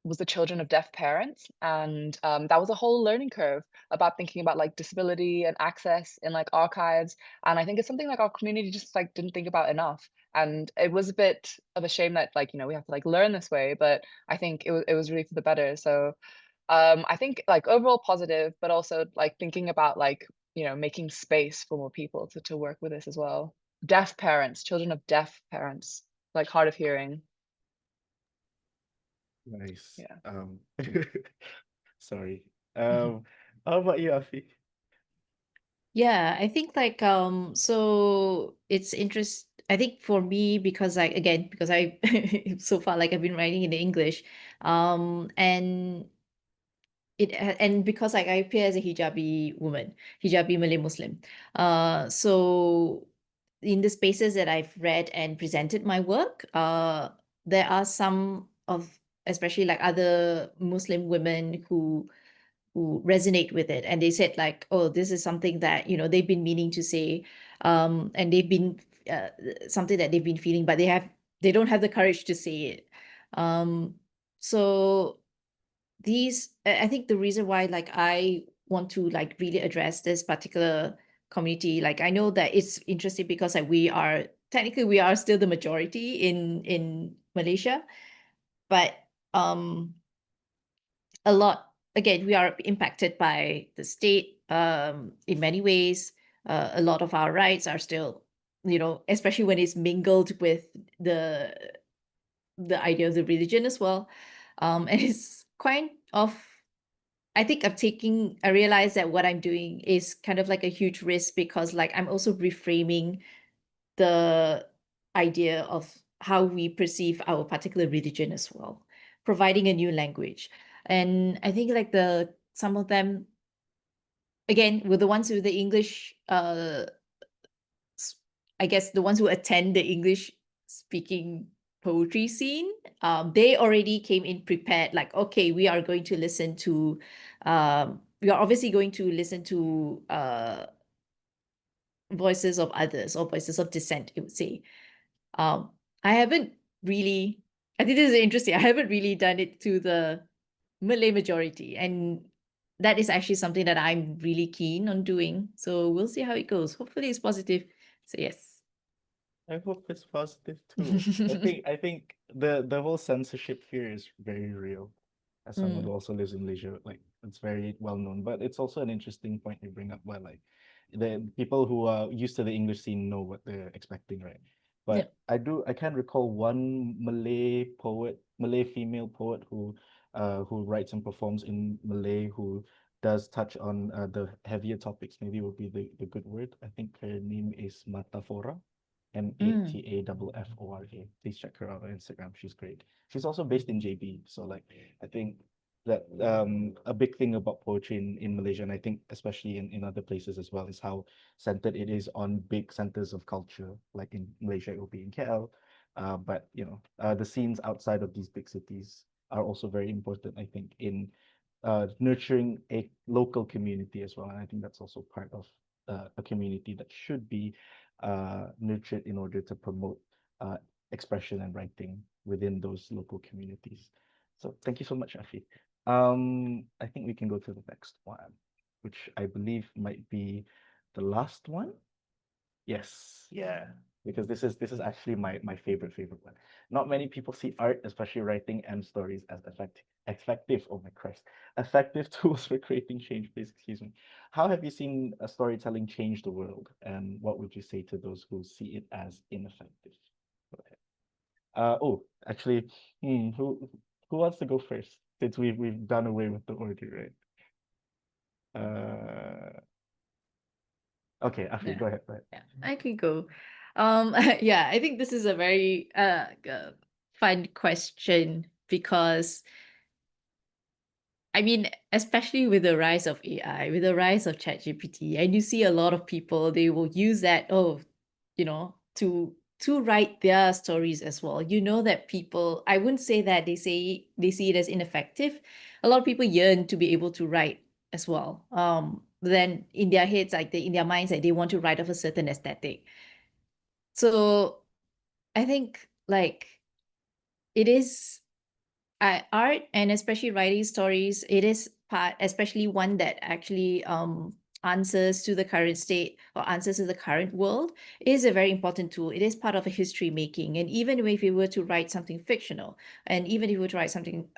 was the children of deaf parents, and that was a whole learning curve about thinking about like disability and access in like archives. And I think it's something like our community just like didn't think about enough, and it was a bit of a shame that like we have to like learn this way, but I think it was really for the better. So I think like overall positive, but also like thinking about like making space for more people to work with this as well. Deaf parents, children of deaf parents, like hard of hearing. Nice. Yeah. Sorry. How about you, Afi? Yeah, I think like so it's interest I think for me, because like again, because I so far like I've been writing in the English, and and because like I appear as a hijabi woman, hijabi Malay Muslim. So in the spaces that I've read and presented my work, there are some of, especially like other Muslim women who resonate with it, and they said like, oh, this is something that they've been meaning to say, and they've been uh, something that they've been feeling, but they don't have the courage to say it. So I think the reason why like I want to like really address this particular community, like I know that it's interesting because like we are still the majority in Malaysia, but um a lot, again, we are impacted by the state in many ways. A lot of our rights are still, especially when it's mingled with the the idea of the religion as well. And it's kind of, I think I realize that what I'm doing is kind of like a huge risk, because like I'm also reframing the idea of how we perceive our particular religion as well, providing a new language. And I think like some of them, again, were the ones with the English, I guess the ones who attend the English speaking poetry scene, they already came in prepared, like, okay, we are going to listen to, we are obviously going to listen to voices of others or voices of dissent, I would say. I haven't really, I think this is interesting. I haven't really done it to the Malay majority. And that is actually something that I'm really keen on doing. So we'll see how it goes. Hopefully it's positive. So yes. I hope it's positive too. I think the whole censorship fear is very real. As someone who also lives in Malaysia, like it's very well known. But it's also an interesting point you bring up where like the people who are used to the English scene know what they're expecting, right? Yeah. But I can't recall one Malay female poet who writes and performs in Malay who does touch on the heavier topics. Maybe would be the good word. I think her name is Matafora. Mataffora. Please check her out on Instagram. She's great. She's also based in JB. So like I think that a big thing about poetry in Malaysia, and I think especially in other places as well, is how centered it is on big centers of culture. Like in Malaysia, it will be in KL. But you know, the scenes outside of these big cities are also very important, I think, in nurturing a local community as well. And I think that's also part of a community that should be nurtured in order to promote expression and writing within those local communities. So thank you so much, Afi. I think we can go to the next one, which I believe might be the last one. Yes, yeah, because this is actually my favorite one. Not many people see art, especially writing and stories, as effective. Oh my Christ, effective tools for creating change. Please excuse me. How have you seen storytelling change the world, and what would you say to those who see it as ineffective? Go ahead. Oh, actually, who wants to go first? Since we've done away with the order, right? Okay, Afi, Yeah. go ahead. Go ahead. Yeah, I could go. Yeah, I think this is a very fun question because I mean, especially with the rise of AI, with the rise of ChatGPT, and you see a lot of people, they will use that, to write their stories as well. You know that people, I wouldn't say that they see it as ineffective. A lot of people yearn to be able to write as well. Then in their heads, like in their minds, like they want to write of a certain aesthetic. So I think like it is art, and especially writing stories, it is part, especially one that actually answers to the current state or answers to the current world, is a very important tool. It is part of a history making. And even if you were to write something fictional, and even if you were to write something,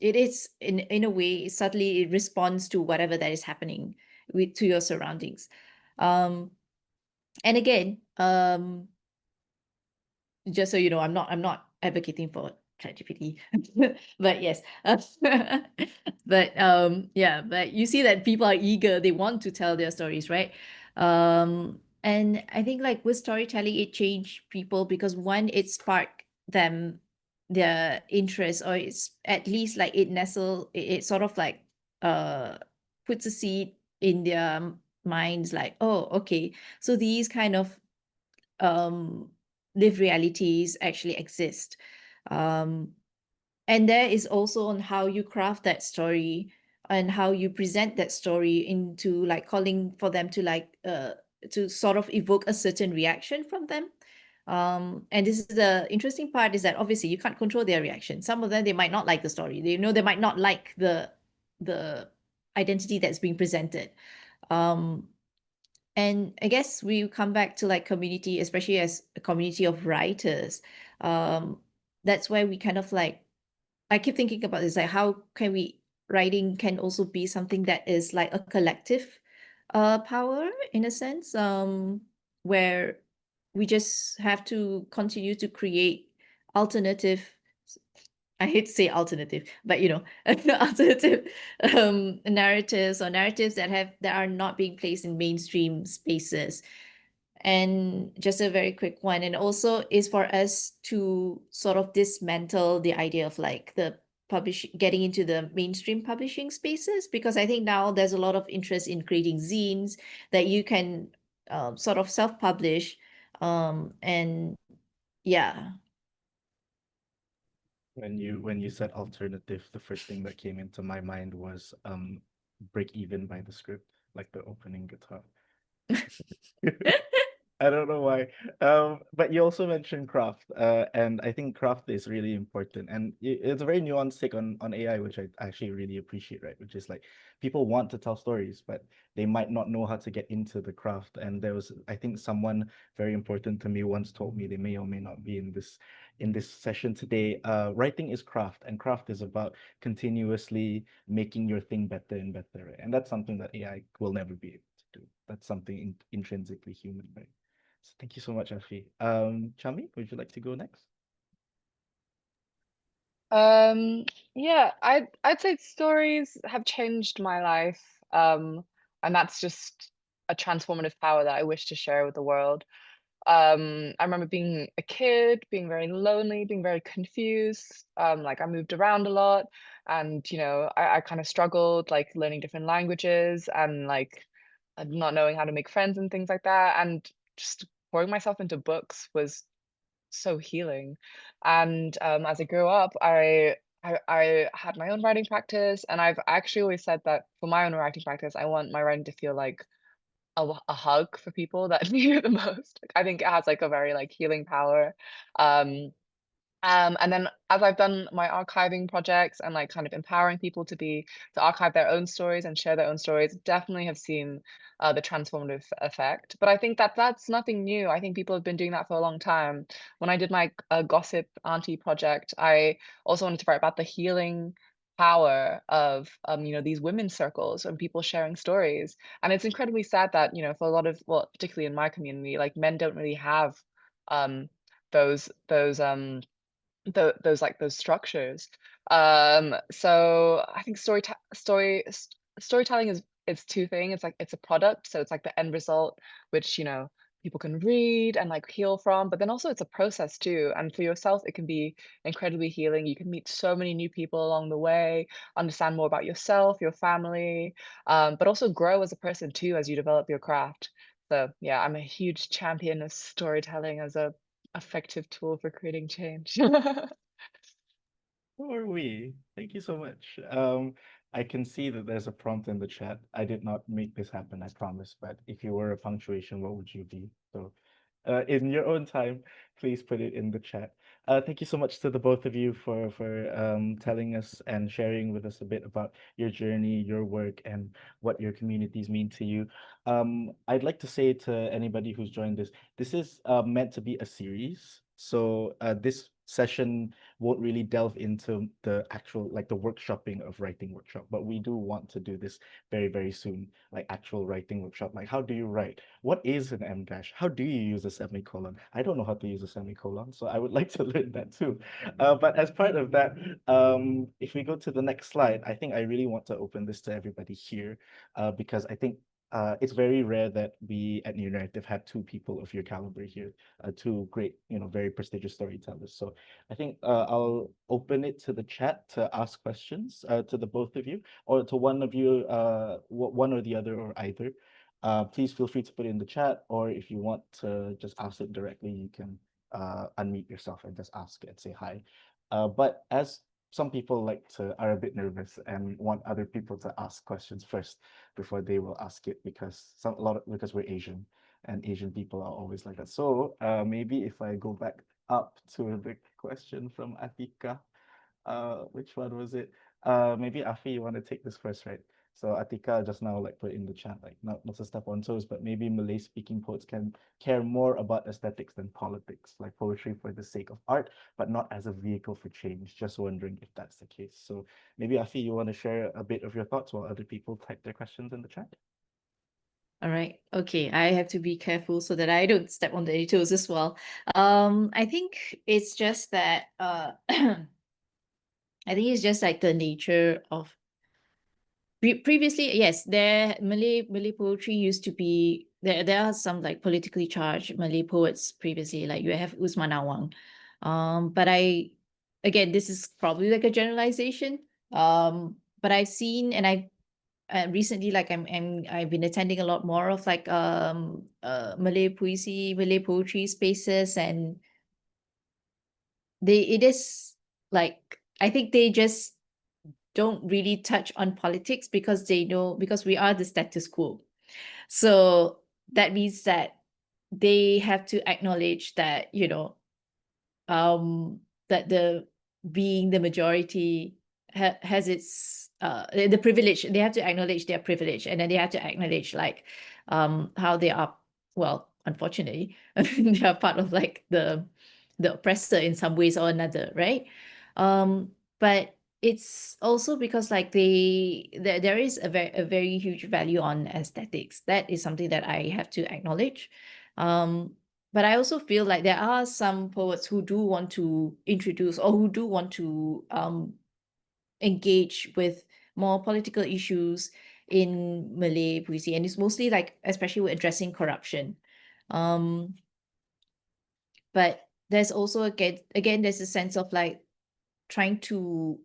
it is in a way, subtly it responds to whatever that is happening to your surroundings. And again, just so you know, I'm not advocating for ChatGPT, but yes, but you see that people are eager, they want to tell their stories, right? And I think like with storytelling, it changed people because one, it sparked them their interest, or it's at least like it sort of like puts a seed in their minds, like, oh, okay, so these kind of um lived realities actually exist. um and there is also on how you craft that story and how you present that story into like calling for them to like to sort of evoke a certain reaction from them. And this is the interesting part, is that obviously you can't control their reaction. Some of them, they might not like the story, they might not like the identity that's being presented. um and I guess we come back to like community, especially as a community of writers. Um, that's why we kind of like, I keep thinking about this, like how can we, writing can also be something that is like a collective power in a sense, where we just have to continue to create alternative, I hate to say alternative, but alternative narratives, or narratives that are not being placed in mainstream spaces. And just a very quick one, and also is for us to sort of dismantle the idea of like the getting into the mainstream publishing spaces, because I think now there's a lot of interest in creating zines that you can sort of self-publish, and yeah. When you said alternative, the first thing that came into my mind was break even by the script, like the opening guitar. I don't know why. But you also mentioned craft, and I think craft is really important, and it's a very nuanced take on AI, which I actually really appreciate, right? Which is like people want to tell stories, but they might not know how to get into the craft. And there was, I think, someone very important to me once told me, they may or may not be in this session today. Writing is craft, and craft is about continuously making your thing better and better, right? And that's something that AI will never be able to do. That's something intrinsically human, right? So thank you so much, Afi. Chami, would you like to go next? Yeah, I'd say stories have changed my life. And that's just a transformative power that I wish to share with the world. I remember being a kid, being very lonely, being very confused. Like I moved around a lot, and I kind of struggled like learning different languages and like not knowing how to make friends and things like that. And just pouring myself into books was so healing. And as I grew up, I had my own writing practice, and I've actually always said that for my own writing practice, I want my writing to feel like a hug for people that need it the most. Like, I think it has like a very like healing power. Um, and then as I've done my archiving projects and like kind of empowering people to archive their own stories and share their own stories, definitely have seen the transformative effect. But I think that that's nothing new. I think people have been doing that for a long time. When I did my gossip auntie project, I also wanted to write about the healing power of these women's circles and people sharing stories. And it's incredibly sad that for a lot of, well, particularly in my community, like men don't really have um those those like those structures. So I think storytelling is two things. It's like it's a product, so it's like the end result, which people can read and like heal from. But then also it's a process too, and for yourself, it can be incredibly healing. You can meet so many new people along the way, understand more about yourself, your family, but also grow as a person too as you develop your craft. So yeah, I'm a huge champion of storytelling as a effective tool for creating change. Who are we? Thank you so much. I can see that there's a prompt in the chat. I did not make this happen, I promise. But if you were a punctuation, what would you be? So, in your own time, please put it in the chat. Thank you so much to the both of you for telling us and sharing with us a bit about your journey, your work, and what your communities mean to you. I'd like to say to anybody who's joined this, this is meant to be a series. So this session won't really delve into the actual like the workshopping of writing workshop, but we do want to do this very, very soon, like actual writing workshop. Like how do you write? What is an M dash? How do you use a semicolon? I don't know how to use a semicolon, so I would like to learn that too. But as part of that, if we go to the next slide, I think I really want to open this to everybody here, because I think it's very rare that we at New Narrative had two people of your caliber here, two great, very prestigious storytellers. So I think I'll open it to the chat to ask questions to the both of you, or to one of you, one or the other, or either. Please feel free to put it in the chat, or if you want to just ask it directly, you can unmute yourself and just ask and say hi. But as some people are a bit nervous and want other people to ask questions first before they will ask it, because because we're Asian and Asian people are always like that. So maybe if I go back up to the question from Atika, which one was it? Maybe Afi, you want to take this first, right? So Atika just now like put in the chat, like not to step on toes, but maybe Malay speaking poets can care more about aesthetics than politics, like poetry for the sake of art, but not as a vehicle for change. Just wondering if that's the case. So maybe Afi, you want to share a bit of your thoughts while other people type their questions in the chat? All right. Okay. I have to be careful so that I don't step on the toes as well. I think it's just that I think it's just like the nature of previously, yes, Malay poetry used to be there are some like politically charged Malay poets previously, like you have Usman Awang. But again, this is probably like a generalization. But I've seen and recently, like I've been attending a lot more of like Malay poesy, Malay poetry spaces, and it is like, I think they just don't really touch on politics because they know, because we are the status quo. So that means that they have to acknowledge that, that the being the majority has its the privilege. They have to acknowledge their privilege, and then they have to acknowledge like how they are, well, unfortunately, they are part of like the oppressor in some ways or another, right? But it's also because like there is a very huge value on aesthetics. That is something that I have to acknowledge. But I also feel like there are some poets who do want to introduce, or who do want to engage with more political issues in Malay poesy, and it's mostly like, especially with addressing corruption. But there's also again there's a sense of like trying to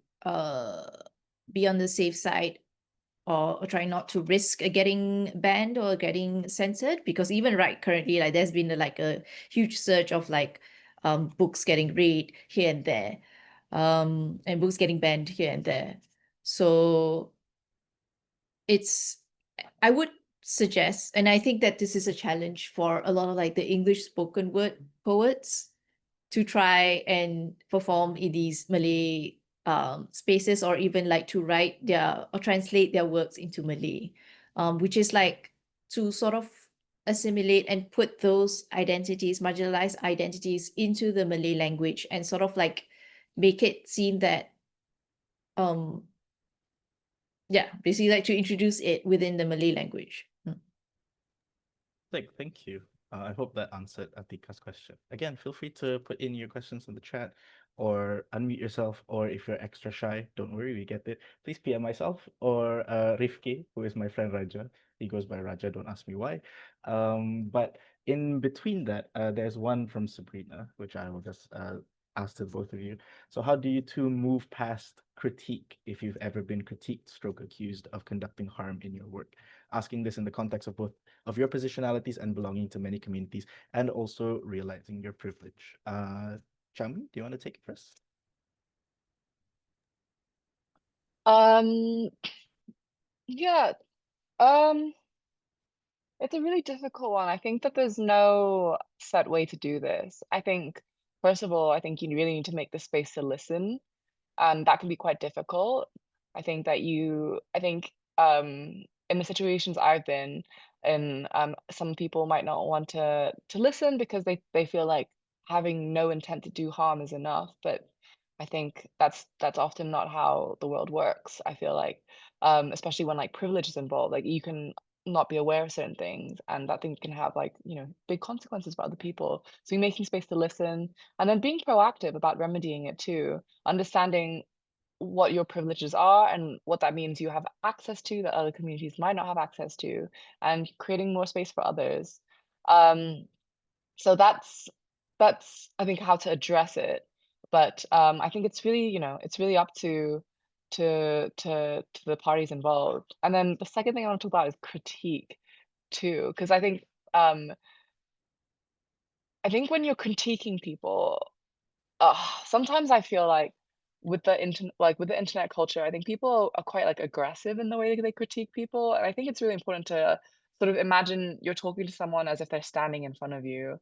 be on the safe side, or try not to risk getting banned or getting censored, because even right currently, like there's been like a huge surge of like books getting read here and there, and books getting banned here and there. So it's, I would suggest, and I think that this is a challenge for a lot of like the English spoken word poets, to try and perform in these Malay spaces, or even like to write their or translate their works into Malay, which is like to sort of assimilate and put those identities, marginalized identities, into the Malay language, and sort of like make it seem that um yeah, basically like to introduce it within the Malay language. Thank you. I hope that answered Atika's question. Again, feel free to put in your questions in the chat, or unmute yourself, or if you're extra shy, don't worry, we get it. Please PM myself or Rifki, who is my friend Raja. He goes by Raja, don't ask me why. But in between that, there's one from Sabrina, which I will just ask to both of you. So how do you two move past critique if you've ever been critiqued stroke accused of conducting harm in your work? Asking this in the context of both of your positionalities and belonging to many communities, and also realizing your privilege. Chami, do you want to take it first? Yeah, it's a really difficult one. I think that there's no set way to do this. I think, first of all, I think you really need to make the space to listen, and that can be quite difficult. I think in the situations I've been in, some people might not want to listen because they feel like having no intent to do harm is enough. But I think that's often not how the world works. I feel like, especially when like privilege is involved, like you can not be aware of certain things, and that thing can have like, big consequences for other people. So you're making space to listen, and then being proactive about remedying it too, understanding what your privileges are and what that means you have access to that other communities might not have access to, and creating more space for others. Um, so that's I think how to address it. But I think it's really, it's really up to the parties involved. And then the second thing I want to talk about is critique too, because I think when you're critiquing people, sometimes I feel like with the internet culture, I think people are quite like aggressive in the way they critique people, and I think it's really important to sort of imagine you're talking to someone as if they're standing in front of you,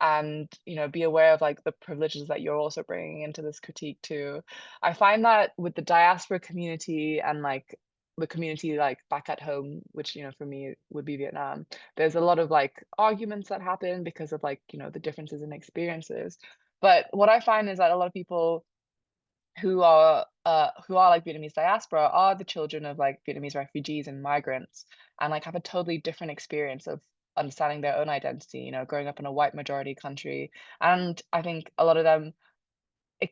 and be aware of like the privileges that you're also bringing into this critique too. I find that with the diaspora community and like the community like back at home, which for me would be Vietnam, there's a lot of like arguments that happen because of like the differences in experiences. But what I find is that a lot of people who are like Vietnamese diaspora are the children of like Vietnamese refugees and migrants, and like have a totally different experience of understanding their own identity, growing up in a white majority country. And I think a lot of them it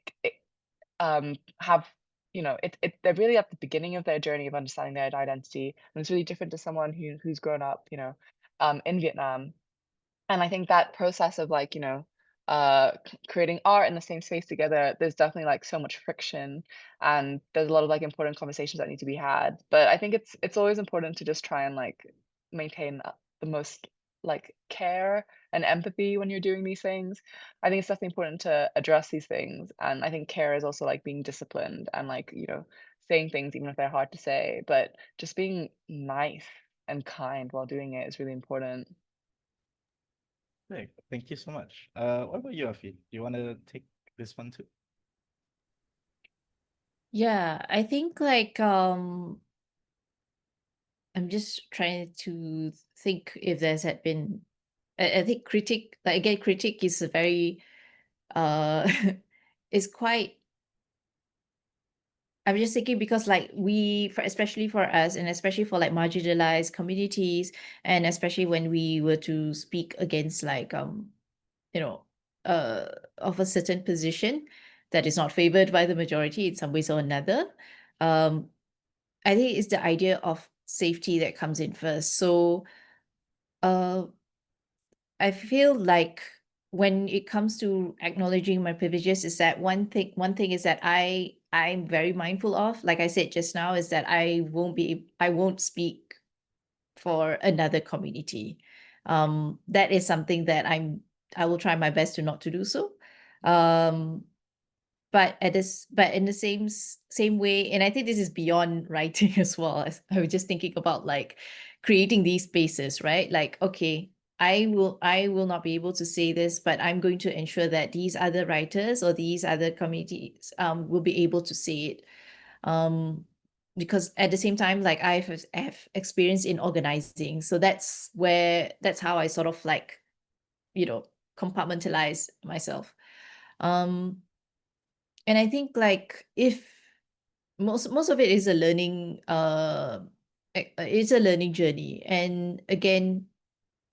have they're really at the beginning of their journey of understanding their identity, and it's really different to someone who's grown up in Vietnam. And I think that process of like, creating art in the same space together, there's definitely like so much friction, and there's a lot of like important conversations that need to be had. But I think it's always important to just try and like maintain the most like care and empathy when you're doing these things. I think it's definitely important to address these things, and I think care is also like being disciplined and like, saying things even if they're hard to say, but just being nice and kind while doing it is really important. Hey, thank you so much. What about you, Afi? Do you want to take this one too? Yeah, I think like I'm just trying to think if there's had been I think critic like again critic is a very uh is quite I'm just thinking because like especially for us and especially for like marginalized communities, and especially when we were to speak against like you know uh of a certain position that is not favored by the majority in some ways or another, um I think it's the idea of safety that comes in first. So uh I feel like when it comes to acknowledging my privileges is that one thing is that I'm very mindful of, like I said just now, is that I won't speak for another community. That is something that I will try my best to not to do so. Um but in the same way, and I think this is beyond writing as well, as I was just thinking about like creating these spaces, right? Like, okay, I will not be able to say this, but I'm going to ensure that these other writers or these other communities will be able to say it. um because at the same time, like I have experience in organizing, so that's how I sort of like, you know compartmentalize myself. um and I think like if most of it is a learning it's a learning journey. And again,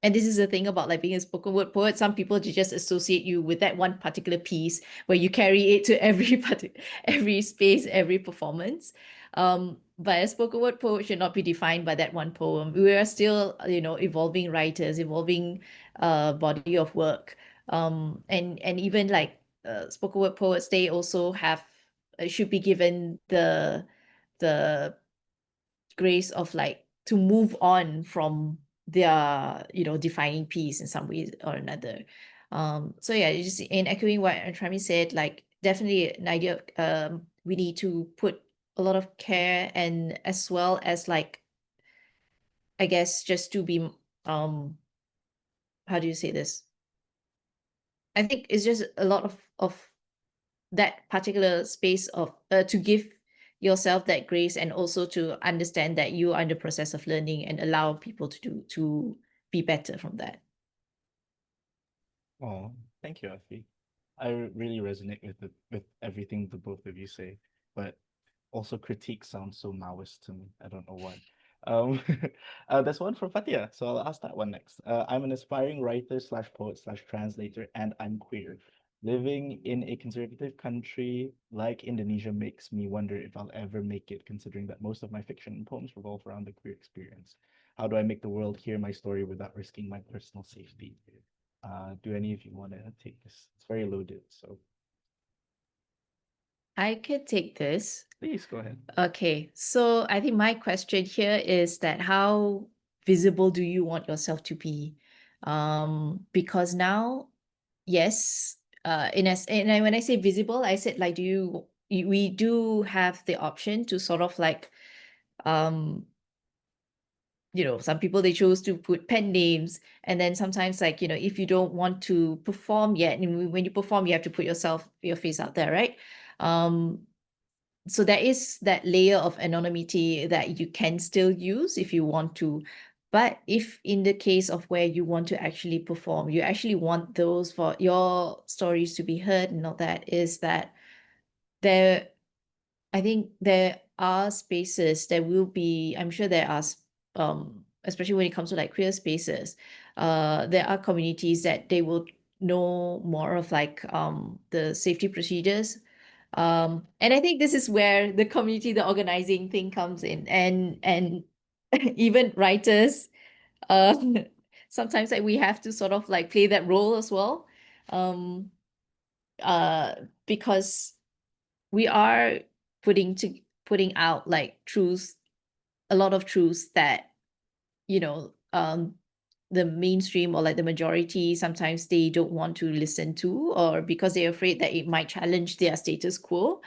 and this is the thing about like being a spoken word poet, some people just associate you with that one particular piece where you carry it to every every space, every performance. But a spoken word poet should not be defined by that one poem. We are still, evolving writers, evolving body of work. And even like spoken word poets, they also have should be given the grace of like to move on from their, defining piece in some way or another. So yeah, just in echoing what Trami said, like definitely an idea. We need to put a lot of care, and as well as like, I guess, just to be how do you say this? I think it's just a lot of that particular space of to give yourself that grace, and also to understand that you are in the process of learning, and allow people to be better from that. Oh, thank you, Afi. Really resonate with everything the both of you say, but also critique sounds so Maoist to me. I don't know why. Um, there's one from Fatia, so I'll ask that one next. I'm an aspiring writer slash poet slash translator, and I'm queer. Living in a conservative country like Indonesia makes me wonder if I'll ever make it, considering that most of my fiction and poems revolve around the queer experience. How do I make the world hear my story without risking my personal safety? Do any of you want to take this? It's very loaded, so I could take this. please go ahead. Okay, so I think my question here is that how visible do you want yourself to be? Because now, yes, when I say visible, I said like, we do have the option to sort of like, um, some people, they chose to put pen names, and then sometimes like, if you don't want to perform yet, and when you perform, you have to put your face out there, right? Um, so there is that layer of anonymity that you can still use if you want to. But if in the case of where you want to actually perform, you actually want those for your stories to be heard and all that, is that there I think there are spaces, there will be, I'm sure there are, especially when it comes to like queer spaces, there are communities that they will know more of like the safety procedures. And I think this is where the community, the organizing thing comes in, and even writers, uh, sometimes like we have to sort of like play that role as well. Because we are putting out like truths, a lot of truths that, the mainstream or like the majority sometimes they don't want to listen to, or because they're afraid that it might challenge their status quo.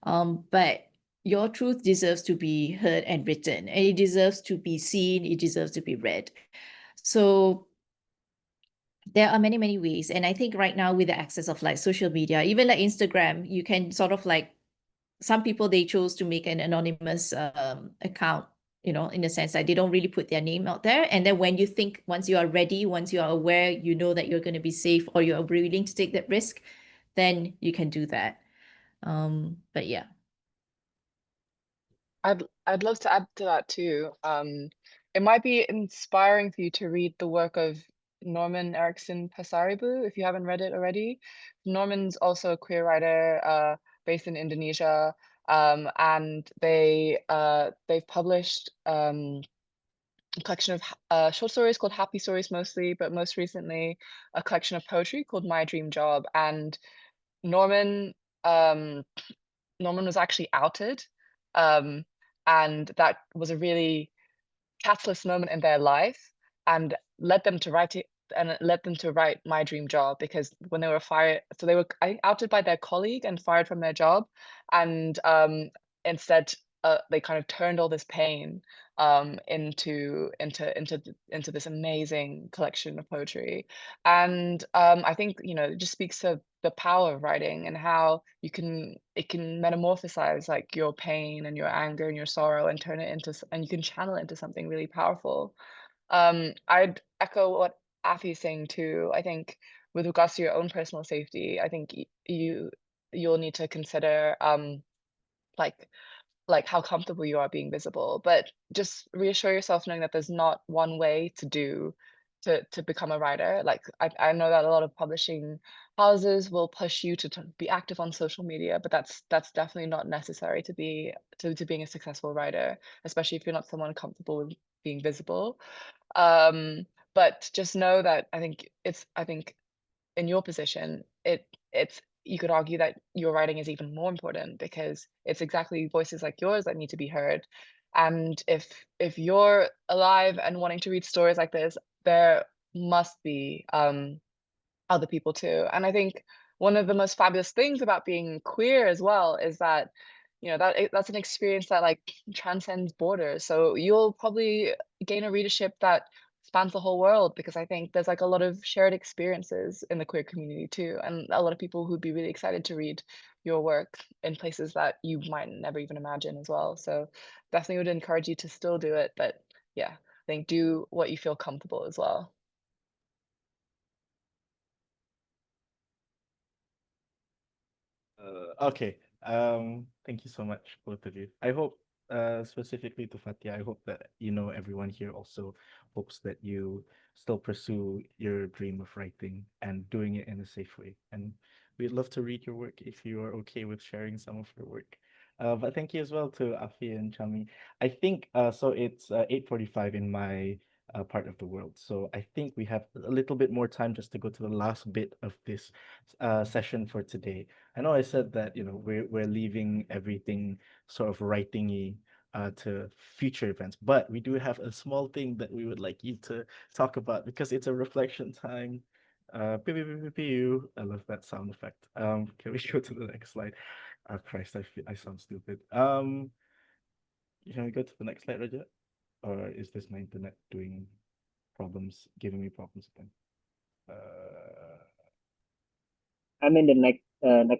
But your truth deserves to be heard and written, and it deserves to be seen, it deserves to be read. So there are many, many ways. And I think right now with the access of like social media, even like Instagram, you can sort of like, some people they chose to make an anonymous account, in the sense that they don't really put their name out there. And then when you think, once you are ready, once you are aware, you know that you're going to be safe, or you're willing to take that risk, then you can do that. But yeah. I'd love to add to that too. It might be inspiring for you to read the work of Norman Erickson Pasaribu if you haven't read it already. Norman's also a queer writer based in Indonesia, and they've published a collection of short stories called Happy Stories mostly, but most recently a collection of poetry called My Dream Job. And Norman um, Norman was actually outed. Um, and that was a really catalyst moment in their life and led them to write it, and it led them to write My Dream Job, because when they were fired, so they were, I think, outed by their colleague and fired from their job. And instead, they kind of turned all this pain into this amazing collection of poetry. And I think, it just speaks to the power of writing and how it can metamorphosize like your pain and your anger and your sorrow and turn it into and you can channel it into something really powerful. I'd echo what Afi is saying too. I think with regards to your own personal safety, I think you'll need to consider like how comfortable you are being visible, but just reassure yourself knowing that there's not one way to become a writer. Like I know that a lot of publishing houses will push you to be active on social media, but that's definitely not necessary to being a successful writer, especially if you're not someone comfortable with being visible. But just know that I think in your position, it's you could argue that your writing is even more important, because it's exactly voices like yours that need to be heard. And if you're alive and wanting to read stories like this, there must be other people too. And I think one of the most fabulous things about being queer as well is that, that's an experience that like transcends borders. So you'll probably gain a readership that spans the whole world, because I think there's like a lot of shared experiences in the queer community too, and a lot of people who'd be really excited to read your work in places that you might never even imagine as well. So definitely would encourage you to still do it, but yeah, I think do what you feel comfortable as well. Okay. Thank you so much, both of you. I hope, specifically to Fatia, I hope that everyone here also hopes that you still pursue your dream of writing and doing it in a safe way. And we'd love to read your work if you are okay with sharing some of your work. But thank you as well to Afi and Chami. I think so. It's 8:45 in my part of the world, so I think we have a little bit more time just to go to the last bit of this session for today. I know I said that, we're leaving everything sort of writing-y to future events, but we do have a small thing that we would like you to talk about because it's a reflection time. Pew, pew, pew, pew, pew. I love that sound effect. Can we go to the next slide? Oh Christ, I sound stupid. Can we go to the next slide, Raja? Or is this my internet doing problems, giving me problems again? Uh, I'm in the next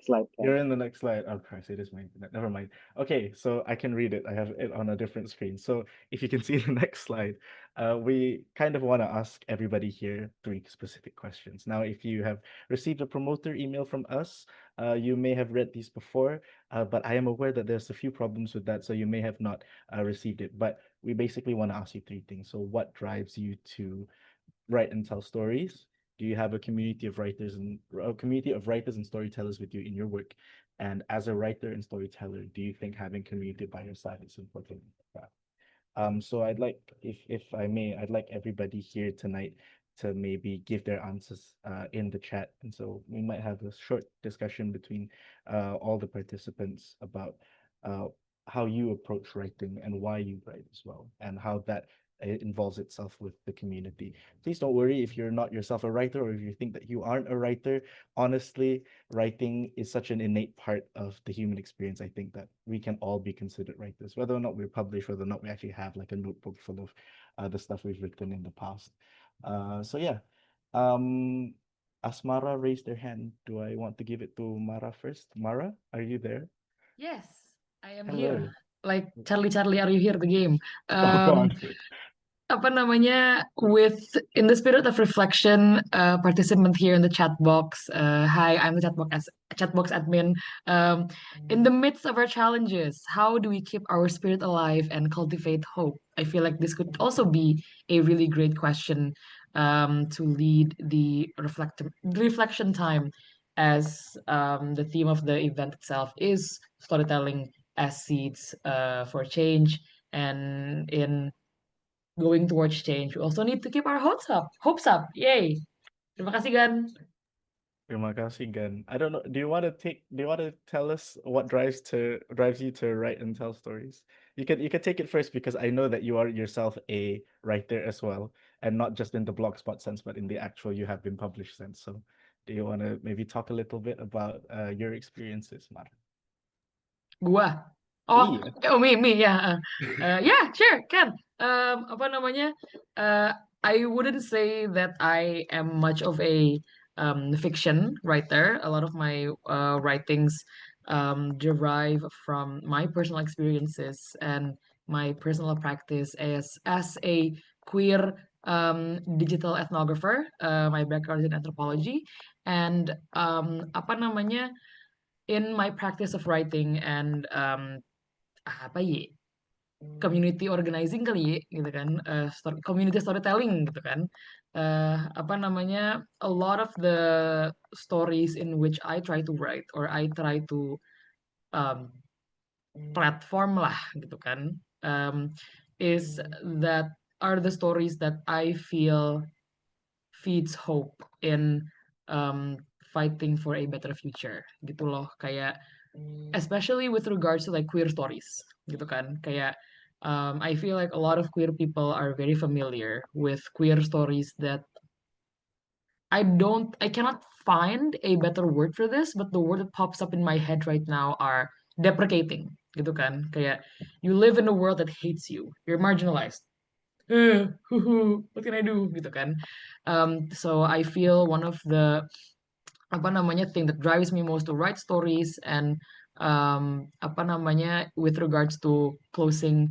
slide, Cam. You're in the next slide. Oh, Christ, it is my internet. Never mind. Okay, so I can read it. I have it on a different screen. So if you can see the next slide, we kind of want to ask everybody here three specific questions. Now, if you have received a promoter email from us, you may have read these before, but I am aware that there's a few problems with that, so you may have not received it. But we basically want to ask you three things. So what drives you to write and tell stories? Do you have a community of writers and storytellers with you in your work? And as a writer and storyteller, do you think having community by your side is important? So I'd like, if I may, I'd like everybody here tonight to maybe give their answers in the chat. And so we might have a short discussion between all the participants about uh, how you approach writing and why you write as well, and how that involves itself with the community. Please don't worry if you're not yourself a writer, or if you think that you aren't a writer. Honestly, writing is such an innate part of the human experience. I think that we can all be considered writers, whether or not we're published, whether or not we actually have like a notebook full of the stuff we've written in the past. So yeah, um, Asmara raised their hand. Do I want to give it to Mara first? Mara, are you there? Yes, I am Hello. here. Like Charlie, Charlie, are you here? The game. Oh God. Apa namanya, with in the spirit of reflection, participant here in the chat box. Hi, I'm the chat box admin. Um, in the midst of our challenges, how do we keep our spirit alive and cultivate hope? I feel like this could also be a really great question to lead the reflection time, as the theme of the event itself is storytelling as seeds for change, and in going towards change, we also need to keep our hopes up. Hopes up. Yay. Terima kasih, Gan. Terima kasih, Gan. I don't know. Do you want to tell us what drives you to write and tell stories? You can take it first, because I know that you are yourself a writer as well, and not just in the blogspot sense, but in the actual you have been published sense. So do you want to maybe talk a little bit about your experiences, Mar? Gua. Oh, Iya. oh me, yeah. Yeah, sure, can. Apa namanya? I wouldn't say that I am much of a fiction writer. A lot of my writings derive from my personal experiences and my personal practice as a queer digital ethnographer. My background is in anthropology, and apa namanya? In my practice of writing and apa ya, community organizing kali ya, gitu kan, community storytelling gitu kan, apa namanya, a lot of the stories in which I try to write or I try to um, platform lah gitu kan, is that are the stories that I feel feeds hope in um, fighting for a better future gitu loh, kayak especially with regards to like queer stories gitu kan, kayak I feel like a lot of queer people are very familiar with queer stories that I cannot find a better word for this, but the word that pops up in my head right now are deprecating gitu kan, kayak you live in a world that hates you, you're marginalized, what can I do gitu kan. So I feel one of the apa namanya thing that drives me most to write stories and apa namanya with regards to closing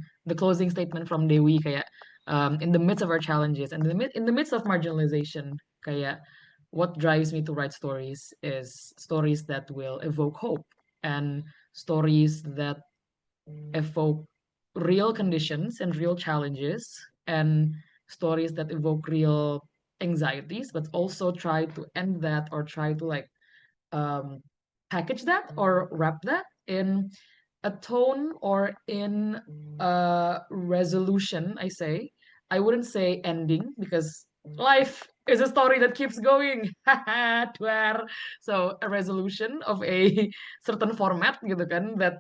statement from Dewi, kayak in the midst of our challenges and in the midst of marginalization, kayak what drives me to write stories is stories that will evoke hope and stories that evoke real conditions and real challenges and stories that evoke real anxieties, but also try to end that or try to like um, package that or wrap that in a tone or in a resolution. I wouldn't say ending, because life is a story that keeps going. So a resolution of a certain format gitu kan, that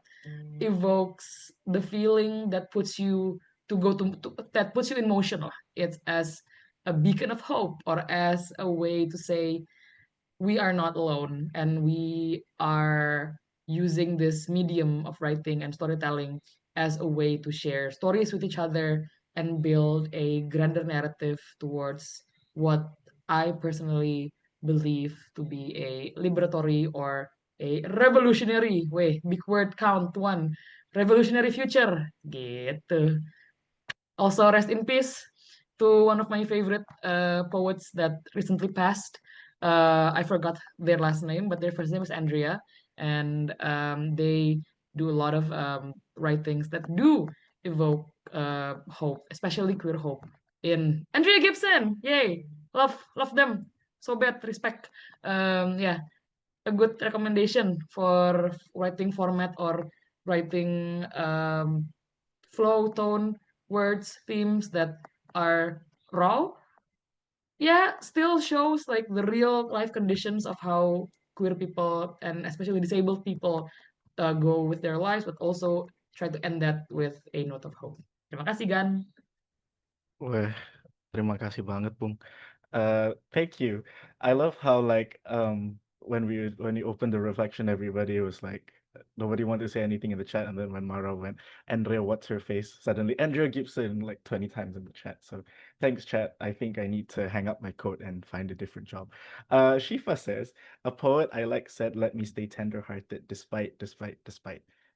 evokes the feeling that puts you that puts you in motion lah. It's as a beacon of hope or as a way to say we are not alone and we are using this medium of writing and storytelling as a way to share stories with each other and build a grander narrative towards what I personally believe to be a liberatory or a revolutionary way, big word count one, revolutionary future gitu. Also, rest in peace to one of my favorite poets that recently passed. I forgot their last name, but their first name is Andrea, and they do a lot of writings that do evoke hope, especially queer hope. In Andrea Gibson, yay, love them, so bad, respect. Yeah, a good recommendation for writing format or writing flow, tone, words, themes that are raw, yeah, still shows like the real life conditions of how queer people and especially disabled people go with their lives, but also try to end that with a note of hope. Terima kasih, Gan. Wah, terima kasih banget, Bung. Thank you. I love how like when you opened the reflection, everybody was like nobody wanted to say anything in the chat, and then when Mara went, Andrea, what's her face? Suddenly, Andrea Gibson like 20 times in the chat. So thanks, chat. I think I need to hang up my coat and find a different job. Shifa says, a poet I like said, "Let me stay tender-hearted, despite."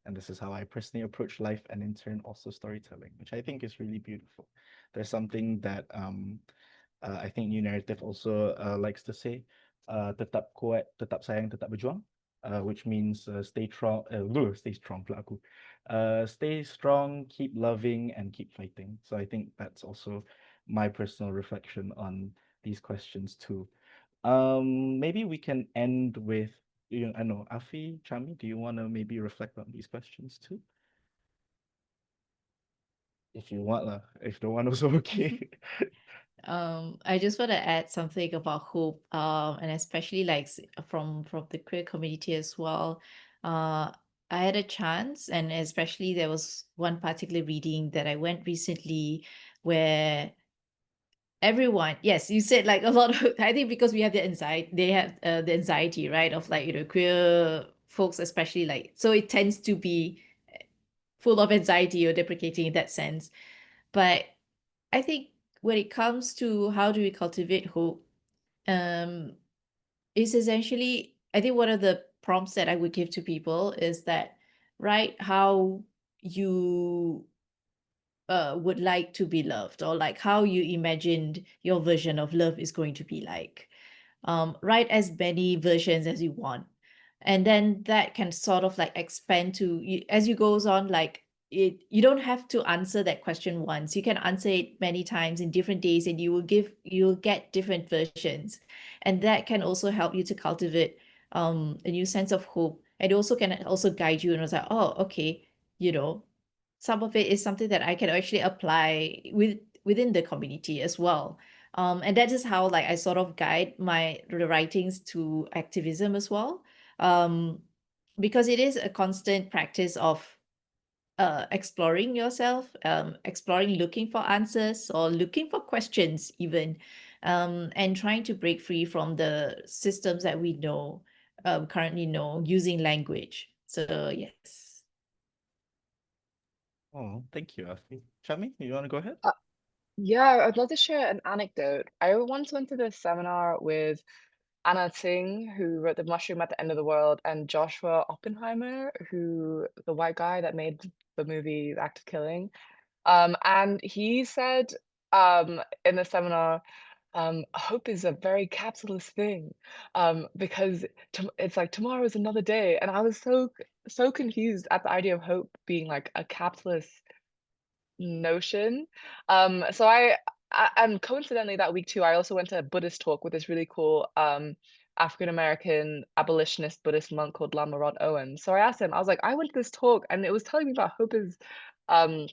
And this is how I personally approach life, and in turn also storytelling, which I think is really beautiful. There's something that I think New Narrative also likes to say, tetap kuat, tetap sayang, tetap berjuang, which means stay strong pula aku. Stay strong, keep loving, and keep fighting. So I think that's also my personal reflection on these questions too. Maybe we can end with, I know, Afi, Chami, do you want to maybe reflect on these questions too? If you want, lah. If the one also okay. I just want to add something about hope, and especially like from the queer community as well. I had a chance, and especially there was one particular reading that I went recently where everyone, yes, you said like a lot of, I think because we have the anxiety, they have the anxiety, right, of like, queer folks, especially like, so it tends to be full of anxiety or deprecating in that sense. But I think when it comes to how do we cultivate hope, um, is essentially, I think one of the prompts that I would give to people is that write how you would like to be loved, or like how you imagined your version of love is going to be like. Write as many versions as you want, and then that can sort of like expand to as you goes on, like you don't have to answer that question once. You can answer it many times in different days, and you'll get different versions, and that can also help you to cultivate a new sense of hope. And it also can also guide you, and it's like, oh, okay, you know some of it is something that I can actually apply within the community as well. And that is how like I sort of guide the writings to activism as well. Um, because it is a constant practice of exploring yourself, exploring, looking for answers or looking for questions even, and trying to break free from the systems that we know, currently know, using language. So yes. Oh, thank you, Afi. Chami, you want to go ahead? Yeah, I'd love to share an anecdote. I once went to this seminar with Anna Tsing, who wrote The Mushroom at the End of the World, and Joshua Oppenheimer, the white guy that made the movie The Act of Killing. And he said in the seminar, hope is a very capitalist thing, because it's like tomorrow is another day. And I was so confused at the idea of hope being like a capitalist notion. So and coincidentally that week too, I also went to a Buddhist talk with this really cool African American abolitionist Buddhist monk called Lama Rod Owen. So I asked him, I was like, I went to this talk and it was telling me about um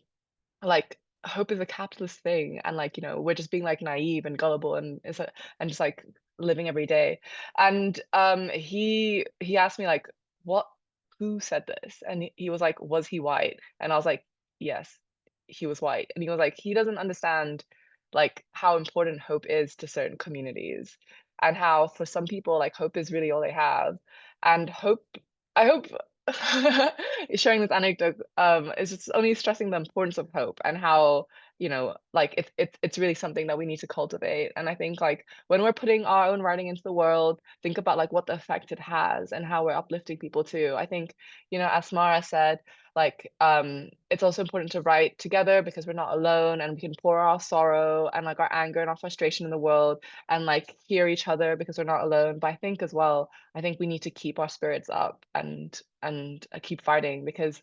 like hope is a capitalist thing, and like, we're just being like naive and gullible and and just like living every day. And he asked me like, what who said this? And he was like, was he white? And I was like, yes, he was white. And he was like, he doesn't understand like how important hope is to certain communities, and how for some people like hope is really all they have. And I hope sharing this anecdote is just only stressing the importance of hope, and how, like it's really something that we need to cultivate. And I think like when we're putting our own writing into the world, think about like what the effect it has and how we're uplifting people too. I think, as Mara said, like it's also important to write together because we're not alone, and we can pour our sorrow and like our anger and our frustration in the world, and like hear each other because we're not alone. But I think as well, I think we need to keep our spirits up and keep fighting, because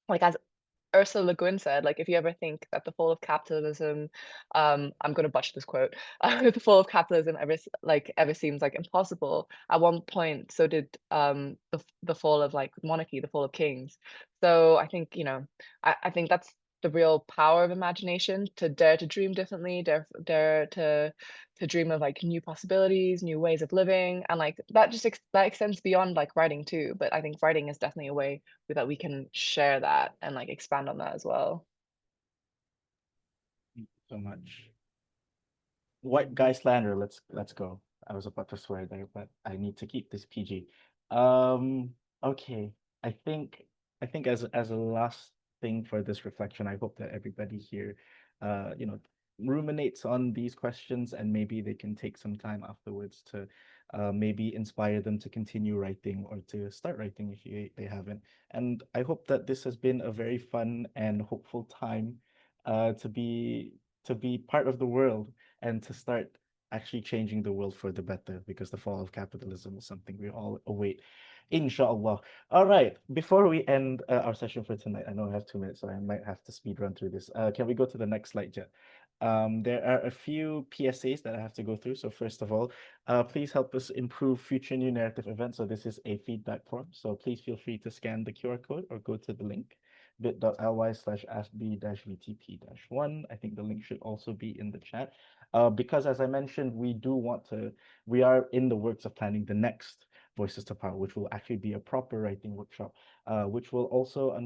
like as Ursula Le Guin said, like if you ever think that the fall of capitalism, I'm gonna butcher this quote, the fall of capitalism ever seems like impossible. At one point, so did the fall of like monarchy, the fall of kings. So I think, I think the real power of imagination to dare to dream differently, dare to dream of like new possibilities, new ways of living, and like that just that extends beyond like writing too. But I think writing is definitely a way that we can share that and like expand on that as well. Thank you so much. White guy slander. Let's go. I was about to swear there, but I need to keep this PG. Um, okay. I think as a last thing for this reflection, I hope that everybody here, you know, ruminates on these questions and maybe they can take some time afterwards to maybe inspire them to continue writing or to start writing if they haven't. And I hope that this has been a very fun and hopeful time to be part of the world and to start actually changing the world for the better, because the fall of capitalism is something we all await, inshallah. All right, before we end our session for tonight, I know I have 2 minutes, so I might have to speed run through this. Can we go to the next slide, Jet? There are a few PSAs that I have to go through. So first of all, please help us improve future new narrative events. So this is a feedback form. So please feel free to scan the QR code or go to the link bit.ly/askb-vtp-1. I think the link should also be in the chat. Because as I mentioned, we are in the works of planning the next Voices to Power, which will actually be a proper writing workshop, which will also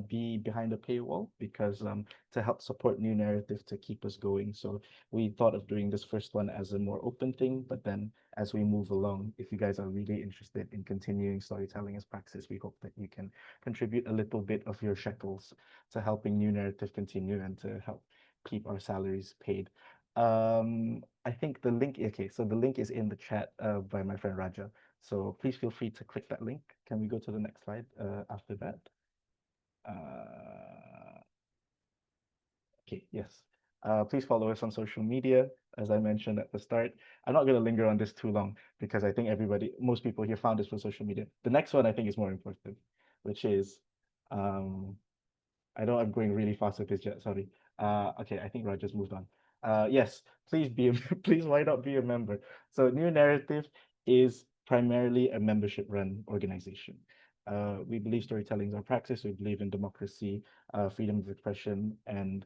be behind a paywall because to help support new narrative to keep us going. So we thought of doing this first one as a more open thing, but then as we move along, if you guys are really interested in continuing storytelling as practice, we hope that you can contribute a little bit of your shekels to helping new narrative continue and to help keep our salaries paid. I think the link, okay, so the link is in the chat by my friend Raja. So please feel free to click that link. Can we go to the next slide after that? Okay, yes. Please follow us on social media, as I mentioned at the start. I'm not going to linger on this too long because I think most people here found us for social media. The next one I think is more important, which is, I know I'm going really fast with this, Jet, sorry. Okay, I think Roger's moved on. Yes, please please why not be a member? So New Narrative is primarily a membership-run organization. We believe storytelling is our practice. We believe in democracy, freedom of expression, and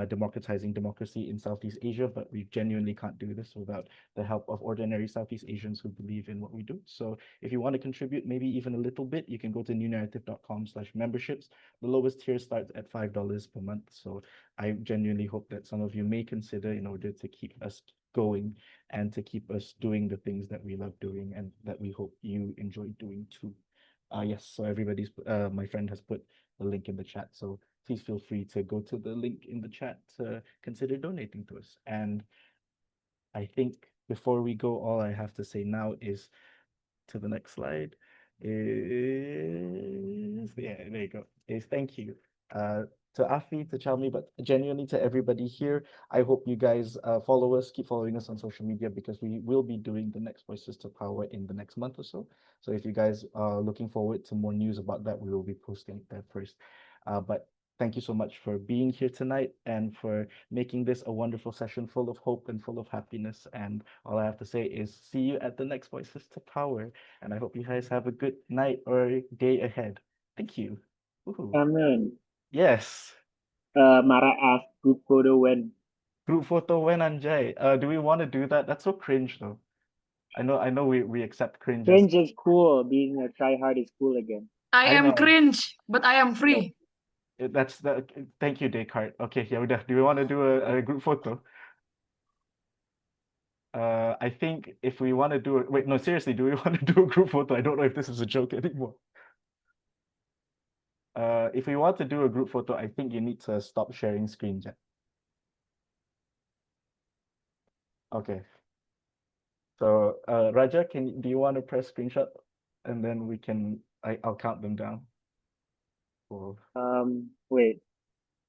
democratizing democracy in Southeast Asia, but we genuinely can't do this without the help of ordinary Southeast Asians who believe in what we do. So if you want to contribute maybe even a little bit, you can go to newnarrative.com/memberships. The lowest tier starts at $5 per month. So I genuinely hope that some of you may consider in order to keep us going and to keep us doing the things that we love doing and that we hope you enjoy doing too. Yes, so my friend has put the link in the chat. So please feel free to go to the link in the chat to consider donating to us. And I think before we go, all I have to say now is to the next slide is, yeah, there you go, is thank you to Afi, to Chalmi, but genuinely to everybody here. I hope you guys follow us, keep following us on social media because we will be doing the next Voices to Power in the next month or so. So if you guys are looking forward to more news about that, we will be posting it there first. But thank you so much for being here tonight and for making this a wonderful session full of hope and full of happiness. And all I have to say is see you at the next Voices to Power. And I hope you guys have a good night or day ahead. Thank you. Woohoo. Cameron, Yes. Mara asked group photo when. Group photo when Anjay. Do we want to do that? That's so cringe though. I know we accept cringe as Cringe is cool. Being a tryhard is cool again. I I am know. cringe, but I am free. That's the thank you, Descartes. Okay, yeah, do we want to do a group photo? I think if we want to do it, wait, no, seriously, do we want to do a group photo? I don't know if this is a joke anymore. If we want to do a group photo, I think you need to stop sharing screen, Jet. Okay. So, Raja, do you want to press screenshot, and then I'll count them down. Or... Wait,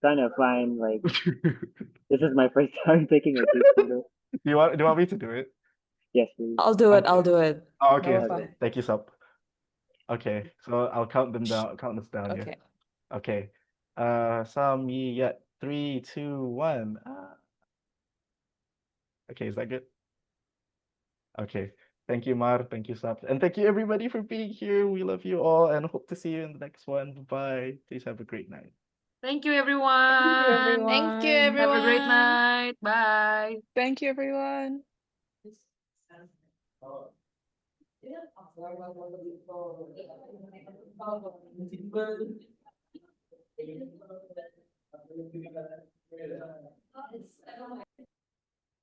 trying to find like this is my first time taking a group photo. Do you want me to do it? Yes, please. I'll do it. Okay. I'll do it. Oh, okay. No Okay. problem. Thank you, Sup. Okay, so I'll count them down. Count this down here. Okay. Okay. Sami, yeah. 3, 2, 1. Okay, is that good? Okay. Thank you, Mar. Thank you, Sap. And thank you, everybody, for being here. We love you all and hope to see you in the next one. Bye. Please have a great night. Thank you, everyone. Thank you, Have a great everyone. night. Bye. Thank you, everyone.